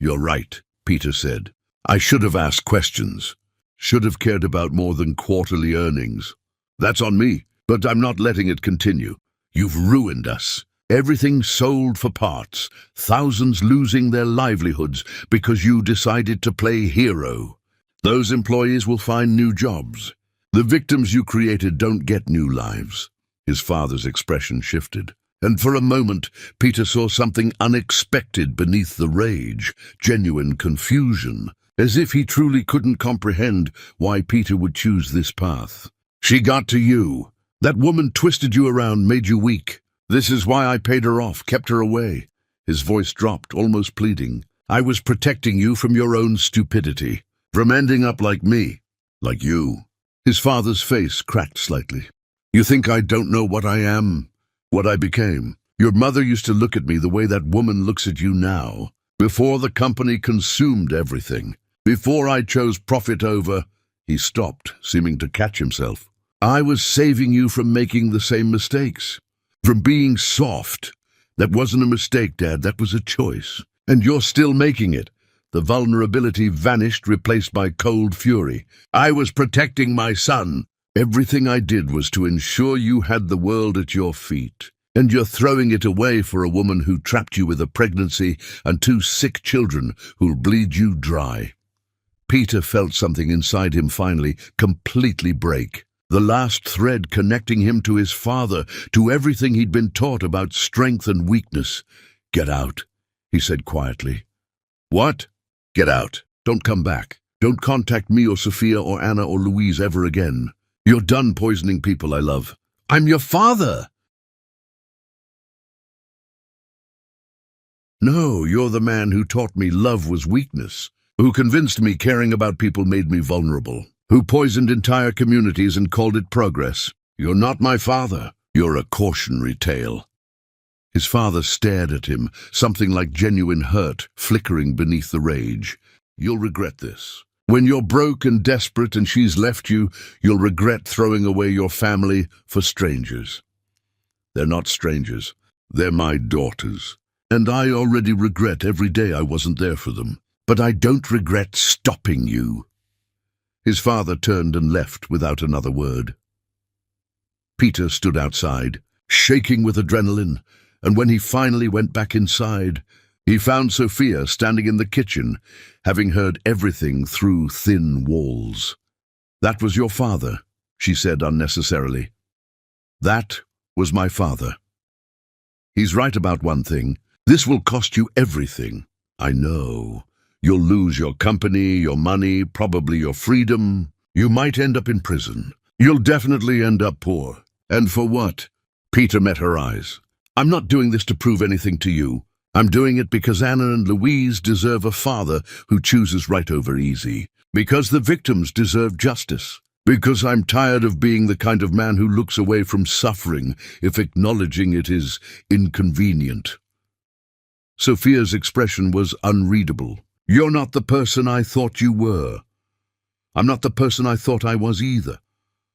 You're right, Peter said. I should have asked questions. Should have cared about more than quarterly earnings. That's on me, but I'm not letting it continue. You've ruined us. Everything sold for parts. Thousands losing their livelihoods because you decided to play hero. Those employees will find new jobs. The victims you created don't get new lives. His father's expression shifted. And for a moment, Peter saw something unexpected beneath the rage, genuine confusion, as if he truly couldn't comprehend why Peter would choose this path. She got to you. That woman twisted you around, made you weak. This is why I paid her off, kept her away. His voice dropped, almost pleading. I was protecting you from your own stupidity, from ending up like me, like you. His father's face cracked slightly. You think I don't know what I am, what I became? Your mother used to look at me the way that woman looks at you now. Before the company consumed everything, before I chose profit over... He stopped, seeming to catch himself. I was saving you from making the same mistakes, from being soft. That wasn't a mistake, Dad, that was a choice. And you're still making it. The vulnerability vanished, replaced by cold fury. I was protecting my son. Everything I did was to ensure you had the world at your feet. And you're throwing it away for a woman who trapped you with a pregnancy and 2 sick children who'll bleed you dry." Peter felt something inside him finally completely break. The last thread connecting him to his father, to everything he'd been taught about strength and weakness. "Get out," he said quietly. "What?" "Get out. Don't come back. Don't contact me or Sophia or Anna or Louise ever again. You're done poisoning people I love." "I'm your father." "No, you're the man who taught me love was weakness, who convinced me caring about people made me vulnerable, who poisoned entire communities and called it progress. You're not my father. You're a cautionary tale." His father stared at him, something like genuine hurt flickering beneath the rage. "You'll regret this. When you're broke and desperate and she's left you, you'll regret throwing away your family for strangers." "They're not strangers. They're my daughters. And I already regret every day I wasn't there for them. But I don't regret stopping you." His father turned and left without another word. Peter stood outside, shaking with adrenaline, and when he finally went back inside, he found Sophia standing in the kitchen, having heard everything through thin walls. "That was your father," she said unnecessarily. "That was my father. He's right about one thing. This will cost you everything. I know. You'll lose your company, your money, probably your freedom. You might end up in prison. You'll definitely end up poor. And for what?" Peter met her eyes. "I'm not doing this to prove anything to you. I'm doing it because Anna and Louise deserve a father who chooses right over easy. Because the victims deserve justice. Because I'm tired of being the kind of man who looks away from suffering if acknowledging it is inconvenient." Sophia's expression was unreadable. "You're not the person I thought you were. I'm not the person I thought I was either.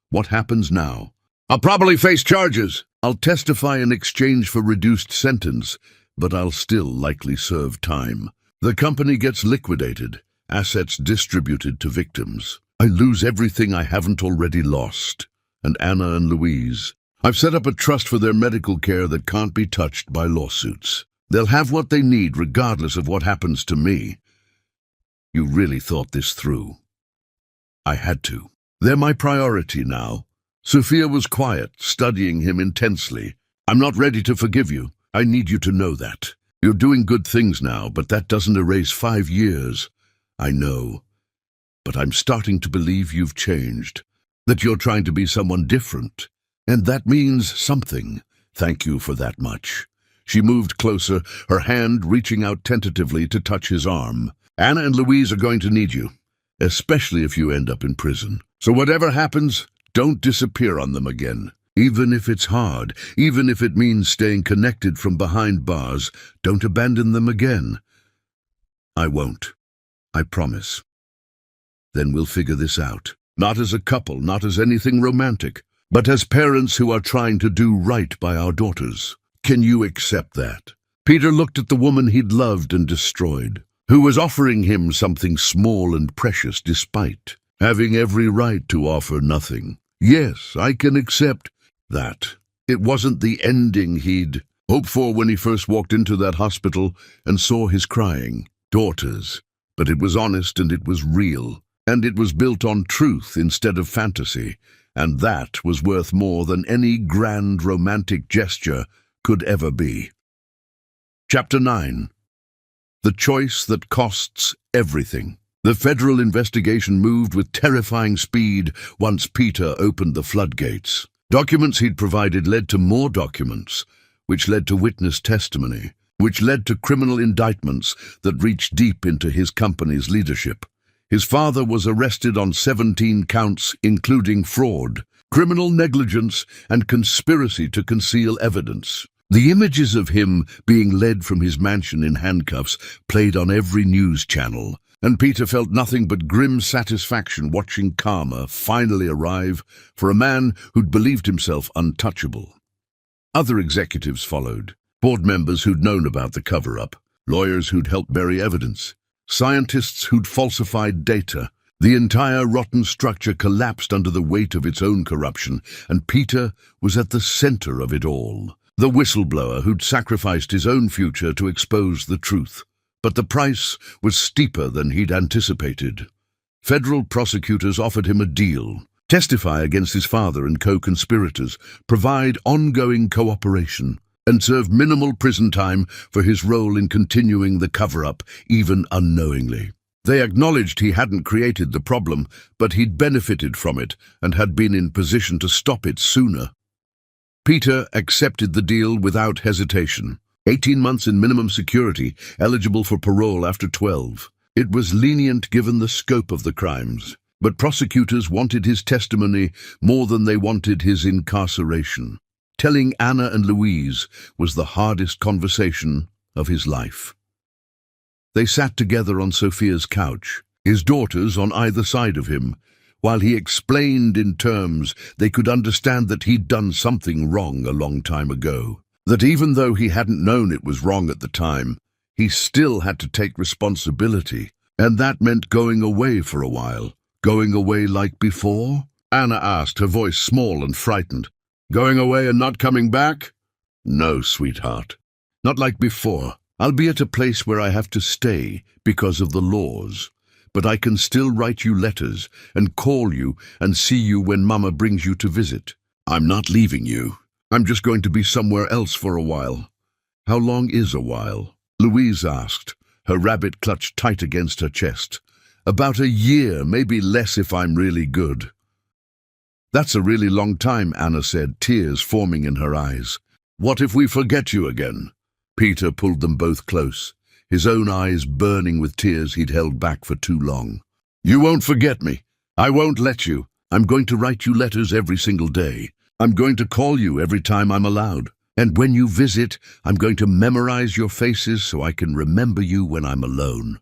What happens now?" "I'll probably face charges. I'll testify in exchange for reduced sentence, but I'll still likely serve time. The company gets liquidated, assets distributed to victims. I lose everything I haven't already lost. And Anna and Louise. I've set up a trust for their medical care that can't be touched by lawsuits. They'll have what they need regardless of what happens to me." "You really thought this through." "I had to. They're my priority now." Sophia was quiet, studying him intensely. "I'm not ready to forgive you. I need you to know that. You're doing good things now, but that doesn't erase 5 years. I know. But I'm starting to believe you've changed, that you're trying to be someone different. And that means something. Thank you for that much." She moved closer, her hand reaching out tentatively to touch his arm. "Anna and Louise are going to need you, especially if you end up in prison. So whatever happens, don't disappear on them again. Even if it's hard, even if it means staying connected from behind bars, don't abandon them again." "I won't. I promise." "Then we'll figure this out. Not as a couple, not as anything romantic, but as parents who are trying to do right by our daughters. Can you accept that?" Peter looked at the woman he'd loved and destroyed, who was offering him something small and precious despite having every right to offer nothing. "Yes, I can accept that." It wasn't the ending he'd hoped for when he first walked into that hospital and saw his crying daughters. But it was honest and it was real, and it was built on truth instead of fantasy, and that was worth more than any grand romantic gesture could ever be. Chapter 9. The choice that costs everything. The federal investigation moved with terrifying speed once Peter opened the floodgates. Documents he'd provided led to more documents, which led to witness testimony, which led to criminal indictments that reached deep into his company's leadership. His father was arrested on 17 counts, including fraud, criminal negligence, and conspiracy to conceal evidence. The images of him being led from his mansion in handcuffs played on every news channel, and Peter felt nothing but grim satisfaction watching karma finally arrive for a man who'd believed himself untouchable. Other executives followed, board members who'd known about the cover-up, lawyers who'd helped bury evidence, scientists who'd falsified data, The entire rotten structure collapsed under the weight of its own corruption, and Peter was at the center of it all. The whistleblower who'd sacrificed his own future to expose the truth. But the price was steeper than he'd anticipated. Federal prosecutors offered him a deal: testify against his father and co-conspirators, provide ongoing cooperation, and serve minimal prison time for his role in continuing the cover-up, even unknowingly. They acknowledged he hadn't created the problem, but he'd benefited from it and had been in position to stop it sooner. Peter accepted the deal without hesitation. 18 months in minimum security, eligible for parole after 12. It was lenient given the scope of the crimes, but prosecutors wanted his testimony more than they wanted his incarceration. Telling Anna and Louise was the hardest conversation of his life. They sat together on Sophia's couch, his daughters on either side of him, while he explained in terms they could understand that he'd done something wrong a long time ago. That even though he hadn't known it was wrong at the time, he still had to take responsibility, and that meant going away for a while. Going away like before? Anna asked, her voice small and frightened. Going away and not coming back? No, sweetheart. Not like before. I'll be at a place where I have to stay because of the laws, but I can still write you letters and call you and see you when Mama brings you to visit. I'm not leaving you. I'm just going to be somewhere else for a while. How long is a while? Louise asked, her rabbit clutched tight against her chest. About a year, maybe less if I'm really good. That's a really long time, Anna said, tears forming in her eyes. What if we forget you again? Peter pulled them both close, his own eyes burning with tears he'd held back for too long. You won't forget me. I won't let you. I'm going to write you letters every single day. I'm going to call you every time I'm allowed. And when you visit, I'm going to memorize your faces so I can remember you when I'm alone.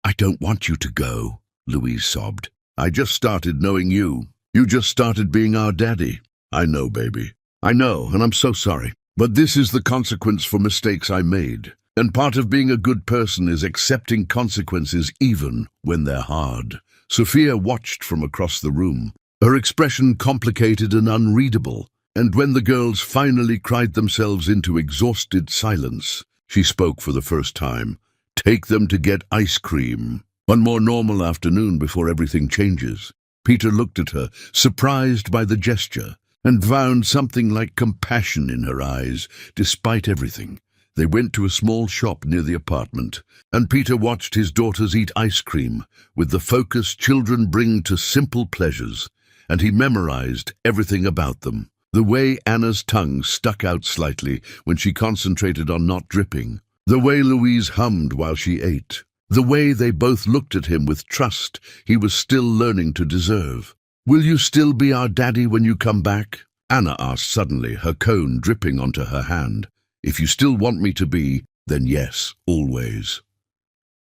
I don't want you to go, Louise sobbed. I just started knowing you. You just started being our daddy. I know, baby. I know, and I'm so sorry. But this is the consequence for mistakes I made. And part of being a good person is accepting consequences even when they're hard. Sophia watched from across the room, her expression complicated and unreadable. And when the girls finally cried themselves into exhausted silence, she spoke for the first time. Take them to get ice cream. One more normal afternoon before everything changes. Peter looked at her, surprised by the gesture, and found something like compassion in her eyes, despite everything. They went to a small shop near the apartment, and Peter watched his daughters eat ice cream with the focus children bring to simple pleasures, and he memorized everything about them. The way Anna's tongue stuck out slightly when she concentrated on not dripping, the way Louise hummed while she ate, the way they both looked at him with trust he was still learning to deserve. Will you still be our daddy when you come back? Anna asked suddenly, her cone dripping onto her hand. If you still want me to be, then yes, always.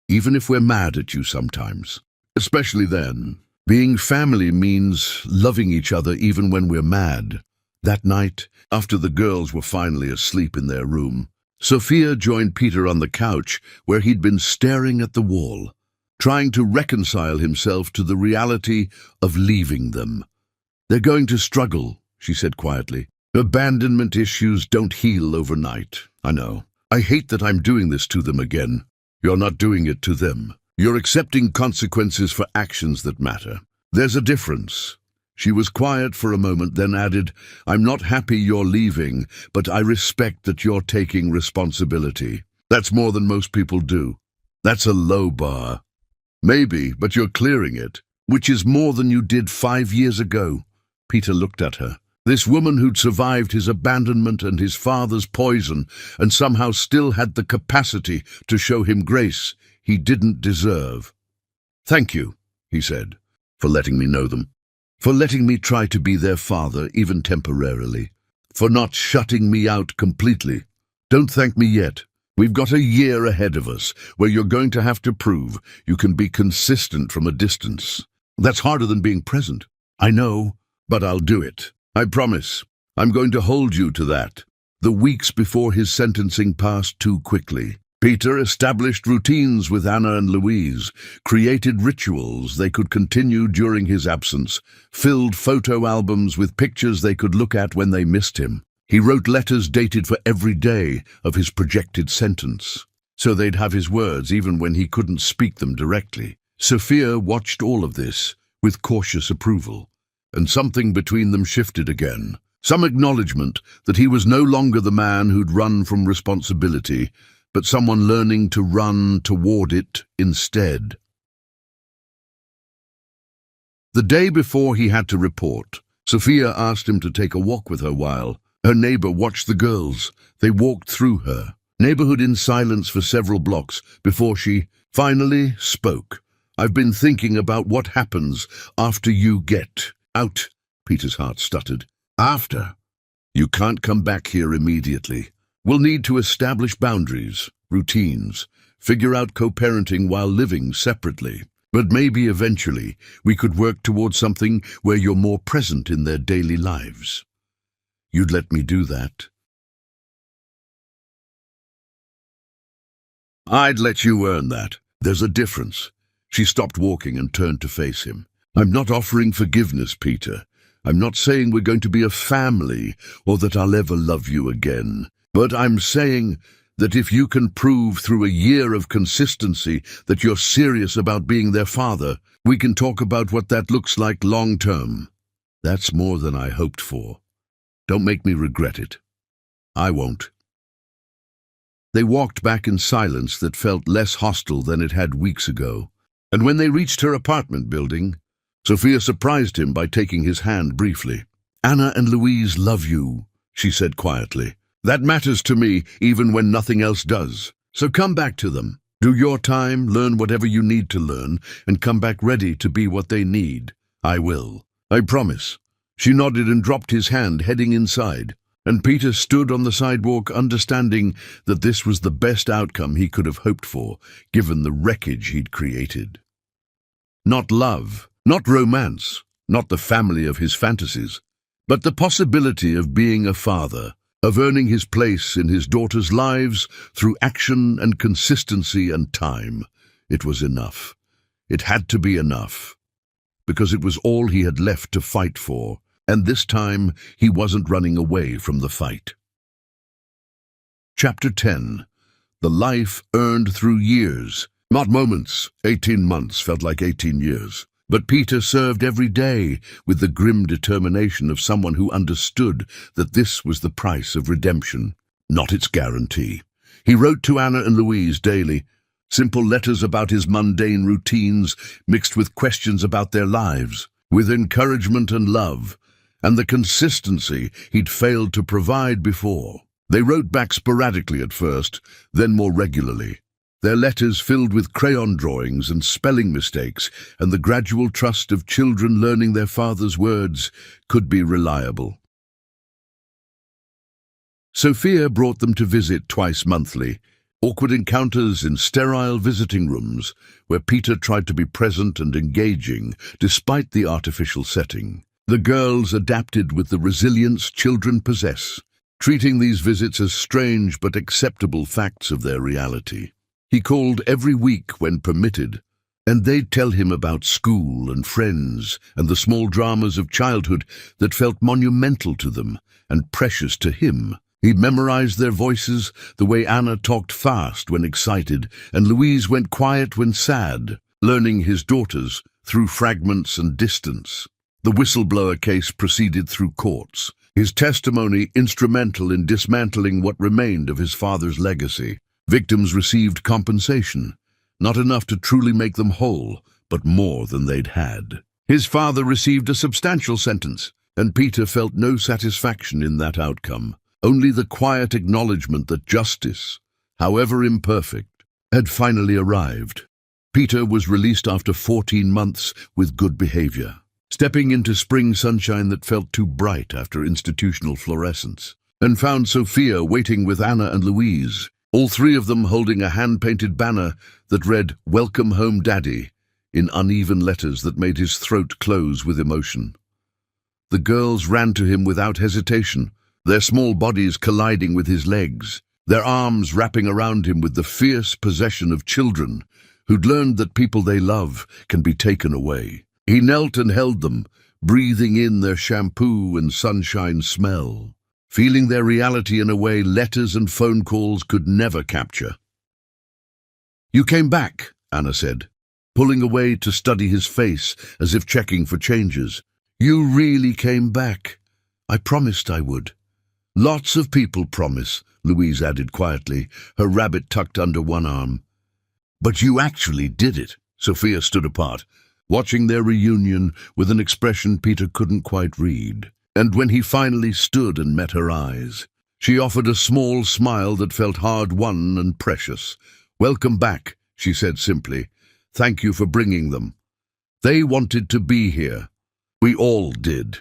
Even if we're mad at you sometimes. Especially then. Being family means loving each other even when we're mad. That night, after the girls were finally asleep in their room, Sophia joined Peter on the couch where he'd been staring at the wall, trying to reconcile himself to the reality of leaving them. They're going to struggle, she said quietly. Abandonment issues don't heal overnight. I know. I hate that I'm doing this to them again. You're not doing it to them. You're accepting consequences for actions that matter. There's a difference. She was quiet for a moment, then added, I'm not happy you're leaving, but I respect that you're taking responsibility. That's more than most people do. That's a low bar. Maybe, but you're clearing it, which is more than you did 5 years ago. Peter looked at her. This woman who'd survived his abandonment and his father's poison and somehow still had the capacity to show him grace he didn't deserve. Thank you, he said, for letting me know them. For letting me try to be their father, even temporarily. For not shutting me out completely. Don't thank me yet. We've got a year ahead of us where you're going to have to prove you can be consistent from a distance. That's harder than being present. I know, but I'll do it. I promise. I'm going to hold you to that. The weeks before his sentencing passed too quickly. Peter established routines with Anna and Louise, created rituals they could continue during his absence, filled photo albums with pictures they could look at when they missed him. He wrote letters dated for every day of his projected sentence, so they'd have his words even when he couldn't speak them directly. Sophia watched all of this with cautious approval, and something between them shifted again. Some acknowledgement that he was no longer the man who'd run from responsibility, but someone learning to run toward it instead. The day before he had to report, Sophia asked him to take a walk with her while her neighbor watched the girls. They walked through her neighborhood in silence for several blocks before she finally spoke. "I've been thinking about what happens after you get out," Peter's heart stuttered. "After? You can't come back here immediately. We'll need to establish boundaries, routines, figure out co-parenting while living separately. But maybe eventually we could work towards something where you're more present in their daily lives. You'd let me do that?" "I'd let you earn that. There's a difference." She stopped walking and turned to face him. "I'm not offering forgiveness, Peter. I'm not saying we're going to be a family or that I'll ever love you again. But I'm saying that if you can prove through a year of consistency that you're serious about being their father, we can talk about what that looks like long term. That's more than I hoped for. Don't make me regret it. I won't." They walked back in silence that felt less hostile than it had weeks ago. And when they reached her apartment building, Sophia surprised him by taking his hand briefly. "Anna and Louise love you," she said quietly. "That matters to me even when nothing else does. So come back to them. Do your time, learn whatever you need to learn, and come back ready to be what they need. I will. I promise." She nodded and dropped his hand, heading inside, and Peter stood on the sidewalk understanding that this was the best outcome he could have hoped for, given the wreckage he'd created. Not love, not romance, not the family of his fantasies, but the possibility of being a father, of earning his place in his daughters' lives through action and consistency and time. It was enough. It had to be enough, because it was all he had left to fight for, and this time he wasn't running away from the fight. Chapter 10. The life earned through years. Not moments. 18 months felt like 18 years. But Peter served every day with the grim determination of someone who understood that this was the price of redemption, not its guarantee. He wrote to Anna and Louise daily, simple letters about his mundane routines mixed with questions about their lives, with encouragement and love, and the consistency he'd failed to provide before. They wrote back sporadically at first, then more regularly. Their letters filled with crayon drawings and spelling mistakes, and the gradual trust of children learning their father's words could be reliable. Sophia brought them to visit twice monthly, awkward encounters in sterile visiting rooms where Peter tried to be present and engaging despite the artificial setting. The girls adapted with the resilience children possess, treating these visits as strange but acceptable facts of their reality. He called every week when permitted, and they'd tell him about school and friends and the small dramas of childhood that felt monumental to them and precious to him. He'd memorized their voices, the way Anna talked fast when excited and Louise went quiet when sad, learning his daughters through fragments and distance. The whistleblower case proceeded through courts, his testimony instrumental in dismantling what remained of his father's legacy. Victims received compensation, not enough to truly make them whole, but more than they'd had. His father received a substantial sentence, and Peter felt no satisfaction in that outcome, only the quiet acknowledgement that justice, however imperfect, had finally arrived. Peter was released after 14 months with good behavior, stepping into spring sunshine that felt too bright after institutional fluorescence, and found Sophia waiting with Anna and Louise, all three of them holding a hand-painted banner that read, "Welcome home, Daddy," in uneven letters that made his throat close with emotion. The girls ran to him without hesitation, their small bodies colliding with his legs. their arms wrapping around him with the fierce possession of children who'd learned that people they love can be taken away. He knelt and held them, breathing in their shampoo and sunshine smell, feeling their reality in a way letters and phone calls could never capture. "You came back," Anna said, pulling away to study his face as if checking for changes. "You really came back. I promised I would." "Lots of people promise," Louise added quietly, her rabbit tucked under one arm. "But you actually did it." Sophia stood apart, watching their reunion with an expression Peter couldn't quite read. And when he finally stood and met her eyes, she offered a small smile that felt hard-won and precious. "Welcome back," she said simply. "Thank you for bringing them. They wanted to be here. We all did."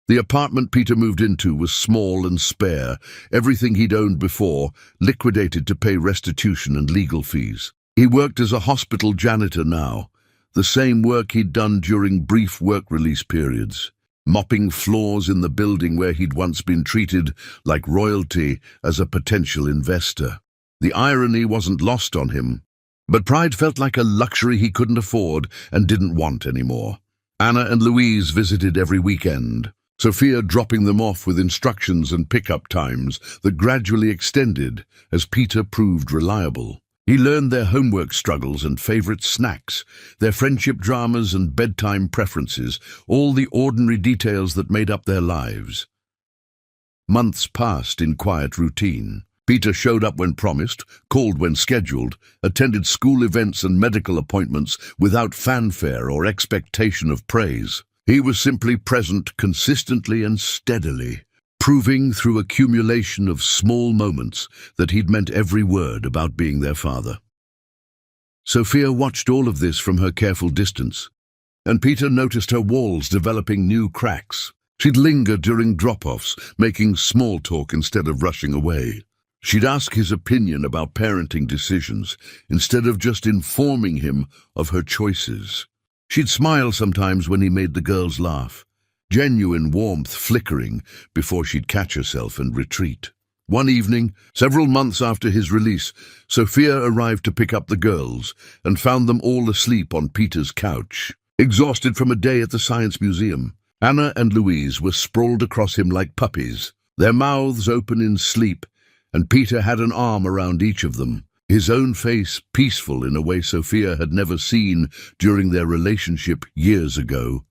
The apartment Peter moved into was small and spare, everything he'd owned before, liquidated to pay restitution and legal fees. He worked as a hospital janitor now, the same work he'd done during brief work release periods, mopping floors in the building where he'd once been treated like royalty as a potential investor. The irony wasn't lost on him, but pride felt like a luxury he couldn't afford and didn't want anymore. Anna and Louise visited every weekend, Sophia dropping them off with instructions and pickup times that gradually extended as Peter proved reliable. He learned their homework struggles and favorite snacks, their friendship dramas and bedtime preferences, all the ordinary details that made up their lives. Months passed in quiet routine. Peter showed up when promised, called when scheduled, attended school events and medical appointments without fanfare or expectation of praise. He was simply present consistently and steadily, proving through accumulation of small moments that he'd meant every word about being their father. Sophia watched all of this from her careful distance, and Peter noticed her walls developing new cracks. She'd linger during drop-offs, making small talk instead of rushing away. She'd ask his opinion about parenting decisions instead of just informing him of her choices. She'd smile sometimes when he made the girls laugh, genuine warmth flickering before she'd catch herself and retreat. One evening, several months after his release, Sophia arrived to pick up the girls and found them all asleep on Peter's couch, exhausted from a day at the Science Museum. Anna and Louise were sprawled across him like puppies, their mouths open in sleep, and Peter had an arm around each of them, his own face peaceful in a way Sophia had never seen during their relationship years ago.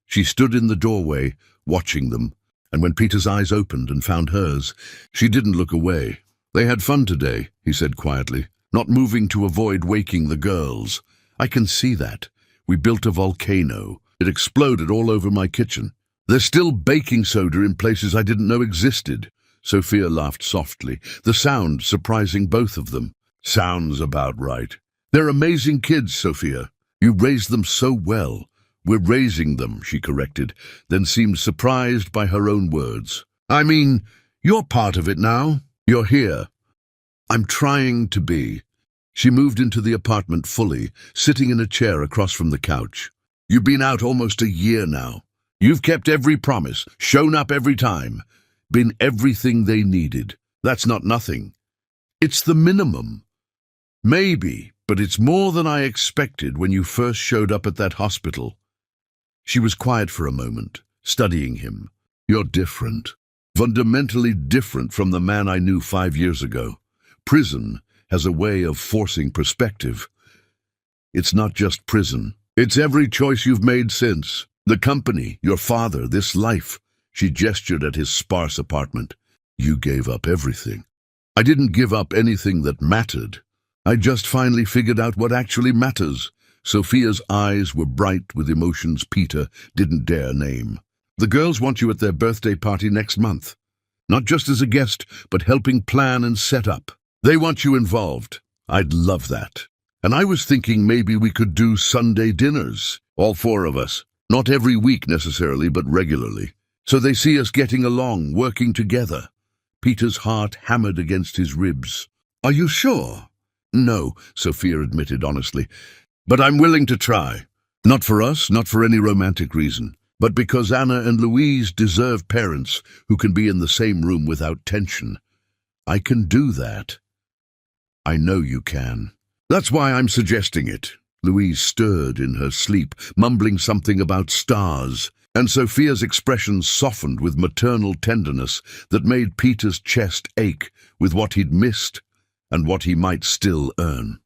She stood in the doorway, watching them, and when Peter's eyes opened and found hers, she didn't look away. "They had fun today," he said quietly, not moving to avoid waking the girls. "I can see that. We built a volcano. It exploded all over my kitchen. There's still baking soda in places I didn't know existed." Sophia laughed softly, the sound surprising both of them. "Sounds about right. They're amazing kids, Sophia. You raised them so well." "We're raising them," she corrected, then seemed surprised by her own words. "I mean, you're part of it now. You're here." "I'm trying to be." She moved into the apartment fully, sitting in a chair across from the couch. "You've been out almost a year now. You've kept every promise, shown up every time, been everything they needed. That's not nothing. It's the minimum. Maybe, but it's more than I expected when you first showed up at that hospital." She was quiet for a moment, studying him. "You're different. Fundamentally different from the man I knew 5 years ago. Prison has a way of forcing perspective. It's not just prison. It's every choice you've made since. The company, your father, this life." She gestured at his sparse apartment. "You gave up everything." "I didn't give up anything that mattered. I just finally figured out what actually matters." Sophia's eyes were bright with emotions Peter didn't dare name. "The girls want you at their birthday party next month. Not just as a guest, but helping plan and set up. They want you involved." "I'd love that. And I was thinking maybe we could do Sunday dinners, all 4 of us. Not every week necessarily, but regularly. So they see us getting along, working together." Peter's heart hammered against his ribs. "Are you sure?" "No," Sophia admitted honestly. "But I'm willing to try. Not for us, not for any romantic reason, but because Anna and Louise deserve parents who can be in the same room without tension. I can do that. I know you can. That's why I'm suggesting it. Louise stirred in her sleep, mumbling something about stars, and Sophia's expression softened with maternal tenderness that made Peter's chest ache with what he'd missed and what he might still earn.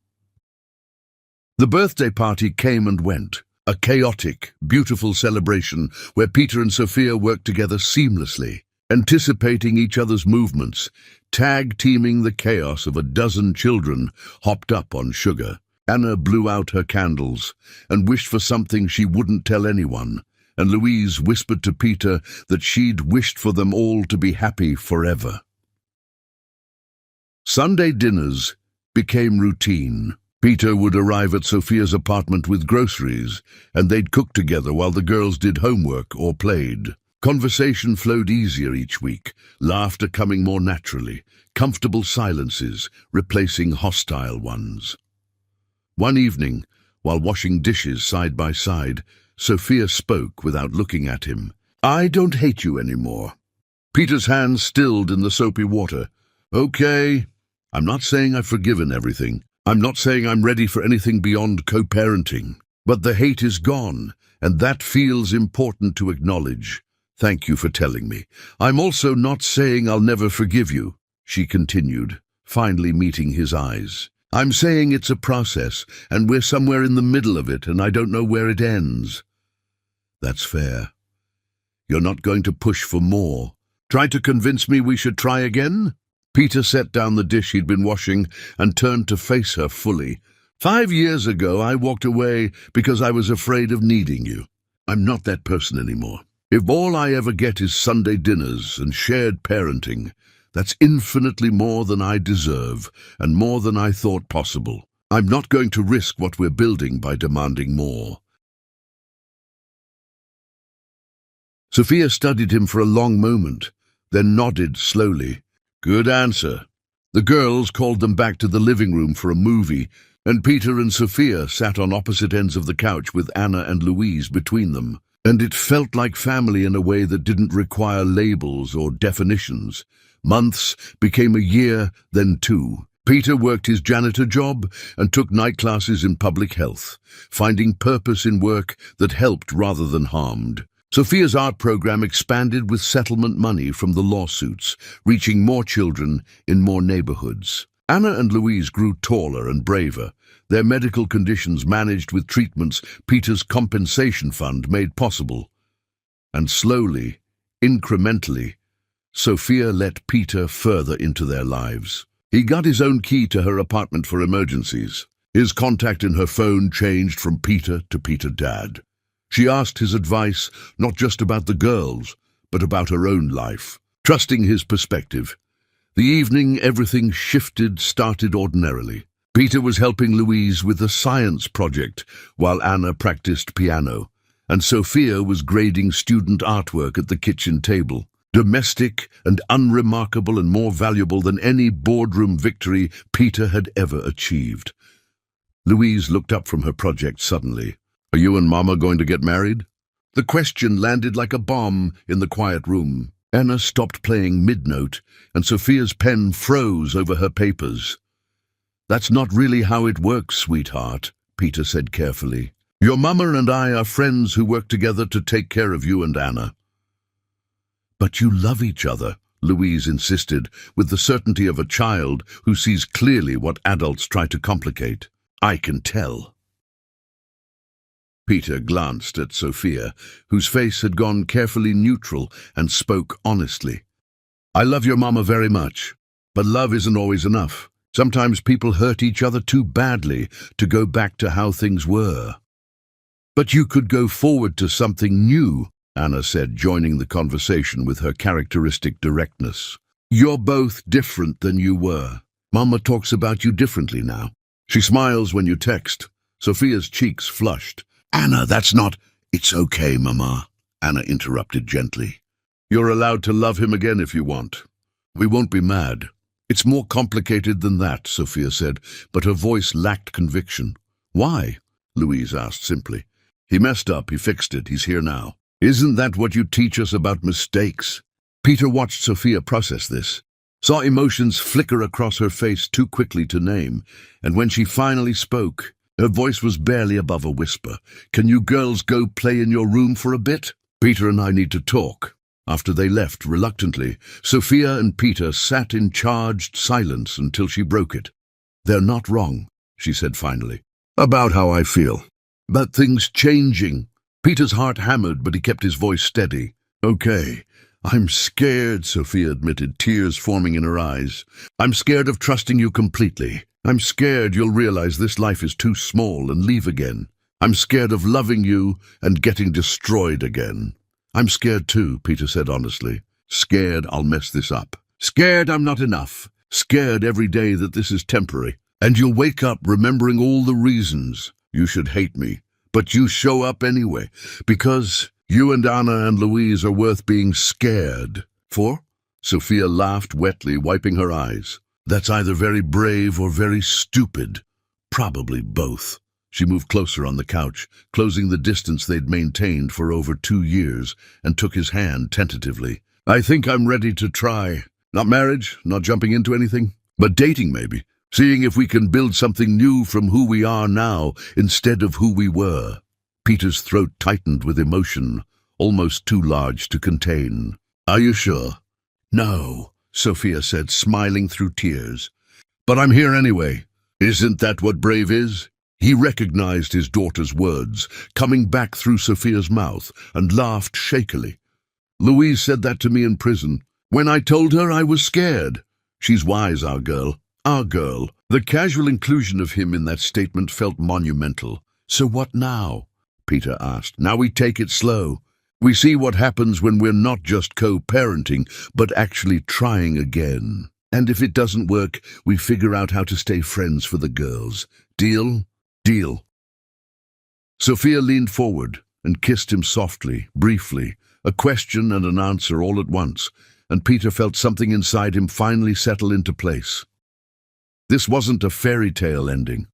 The birthday party came and went, a chaotic, beautiful celebration where Peter and Sophia worked together seamlessly, anticipating each other's movements, tag-teaming the chaos of a dozen children hopped up on sugar. Anna blew out her candles and wished for something she wouldn't tell anyone, and Louise whispered to Peter that she'd wished for them all to be happy forever. Sunday dinners became routine. Peter would arrive at Sophia's apartment with groceries, and they'd cook together while the girls did homework or played. Conversation flowed easier each week, laughter coming more naturally, comfortable silences replacing hostile ones. One evening, while washing dishes side by side, Sophia spoke without looking at him. "I don't hate you anymore." Peter's hands stilled in the soapy water. "Okay, I'm not saying I've forgiven everything. I'm not saying I'm ready for anything beyond co-parenting. But the hate is gone, and that feels important to acknowledge. Thank you for telling me. I'm also not saying I'll never forgive you," she continued, finally meeting his eyes. "I'm saying it's a process, and we're somewhere in the middle of it, and I don't know where it ends." "That's fair. You're not going to push for more. Try to convince me we should try again?" Peter set down the dish he'd been washing and turned to face her fully. 5 years ago, I walked away because I was afraid of needing you. I'm not that person anymore. If all I ever get is Sunday dinners and shared parenting, that's infinitely more than I deserve and more than I thought possible. I'm not going to risk what we're building by demanding more." Sophia studied him for a long moment, then nodded slowly. "Good answer." The girls called them back to the living room for a movie, and Peter and Sophia sat on opposite ends of the couch with Anna and Louise between them. And it felt like family in a way that didn't require labels or definitions. Months became a year, then 2. Peter worked his janitor job and took night classes in public health, finding purpose in work that helped rather than harmed. Sophia's art program expanded with settlement money from the lawsuits, reaching more children in more neighborhoods. Anna and Louise grew taller and braver, their medical conditions managed with treatments Peter's compensation fund made possible. And slowly, incrementally, Sophia let Peter further into their lives. He got his own key to her apartment for emergencies. His contact in her phone changed from Peter to Peter Dad. She asked his advice not just about the girls, but about her own life, trusting his perspective. The evening everything started ordinarily. Peter was helping Louise with a science project while Anna practiced piano, and Sophia was grading student artwork at the kitchen table. Domestic and unremarkable and more valuable than any boardroom victory Peter had ever achieved. Louise looked up from her project suddenly. "Are you and Mama going to get married?" The question landed like a bomb in the quiet room. Anna stopped playing mid-note, and Sophia's pen froze over her papers. "That's not really how it works, sweetheart," Peter said carefully. "Your Mama and I are friends who work together to take care of you and Anna." "But you love each other," Louise insisted, with the certainty of a child who sees clearly what adults try to complicate. "I can tell." Peter glanced at Sophia, whose face had gone carefully neutral, and spoke honestly. "I love your Mama very much, but love isn't always enough. Sometimes people hurt each other too badly to go back to how things were." "But you could go forward to something new," Anna said, joining the conversation with her characteristic directness. "You're both different than you were. Mama talks about you differently now. She smiles when you text." Sophia's cheeks flushed. "Anna, that's not—" "It's okay, Mama," Anna interrupted gently. "You're allowed to love him again if you want. We won't be mad." "It's more complicated than that," Sophia said, but her voice lacked conviction. "Why?" Louise asked simply. "He messed up, he fixed it, he's here now. Isn't that what you teach us about mistakes?" Peter watched Sophia process this. saw emotions flicker across her face too quickly to name, and when she finally spoke, her voice was barely above a whisper. "Can you girls go play in your room for a bit? Peter and I need to talk." After they left reluctantly, Sophia and Peter sat in charged silence until she broke it. "They're not wrong," she said finally. "About how I feel. About things changing." Peter's heart hammered, but he kept his voice steady. "Okay, I'm scared," Sophia admitted, tears forming in her eyes. "I'm scared of trusting you completely. I'm scared you'll realize this life is too small and leave again. I'm scared of loving you and getting destroyed again." "I'm scared too," Peter said honestly. "Scared I'll mess this up. Scared I'm not enough. Scared every day that this is temporary. And you'll wake up remembering all the reasons you should hate me. But you show up anyway, because you and Anna and Louise are worth being scared for." Sophia laughed wetly, wiping her eyes. "That's either very brave or very stupid. Probably both." She moved closer on the couch, closing the distance they'd maintained for over 2 years, and took his hand tentatively. "I think I'm ready to try. Not marriage, not jumping into anything, but dating maybe. Seeing if we can build something new from who we are now instead of who we were." Peter's throat tightened with emotion, almost too large to contain. "Are you sure?" "No," Sophia said, smiling through tears. "But I'm here anyway. Isn't that what brave is?" He recognized his daughter's words, coming back through Sophia's mouth, and laughed shakily. "Louise said that to me in prison, when I told her I was scared. She's wise, our girl. Our girl." The casual inclusion of him in that statement felt monumental. "So what now?" Peter asked. "Now we take it slow. We see what happens when we're not just co-parenting, but actually trying again. And if it doesn't work, we figure out how to stay friends for the girls. Deal?" "Deal." Sophia leaned forward and kissed him softly, briefly, a question and an answer all at once, and Peter felt something inside him finally settle into place. This wasn't a fairy tale ending.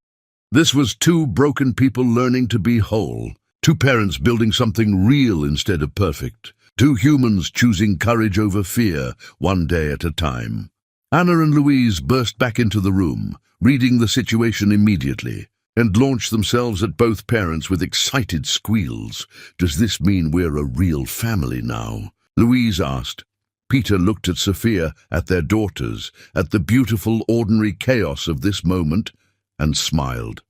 This was two broken people learning to be whole, two parents building something real instead of perfect, two humans choosing courage over fear, one day at a time. Anna and Louise burst back into the room, reading the situation immediately, and launched themselves at both parents with excited squeals. "Does this mean we're a real family now?" Louise asked. Peter looked at Sophia, at their daughters, at the beautiful, ordinary chaos of this moment, and smiled.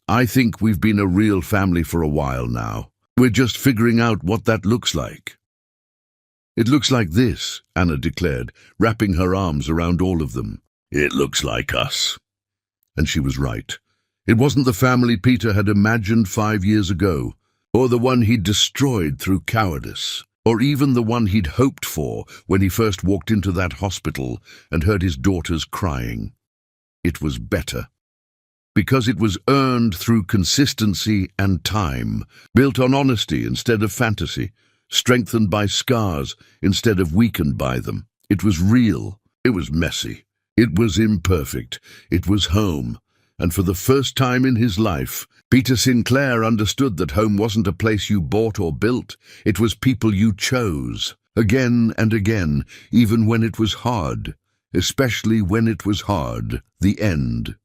"I think we've been a real family for a while now. We're just figuring out what that looks like." "It looks like this," Anna declared, wrapping her arms around all of them. "It looks like us." And she was right. It wasn't the family Peter had imagined 5 years ago, or the one he'd destroyed through cowardice, or even the one he'd hoped for when he first walked into that hospital and heard his daughters crying. It was better. Because it was earned through consistency and time, built on honesty instead of fantasy, strengthened by scars instead of weakened by them. It was real. It was messy. It was imperfect. It was home. And for the first time in his life, Peter Sinclair understood that home wasn't a place you bought or built. It was people you chose, again and again, even when it was hard, especially when it was hard, the end.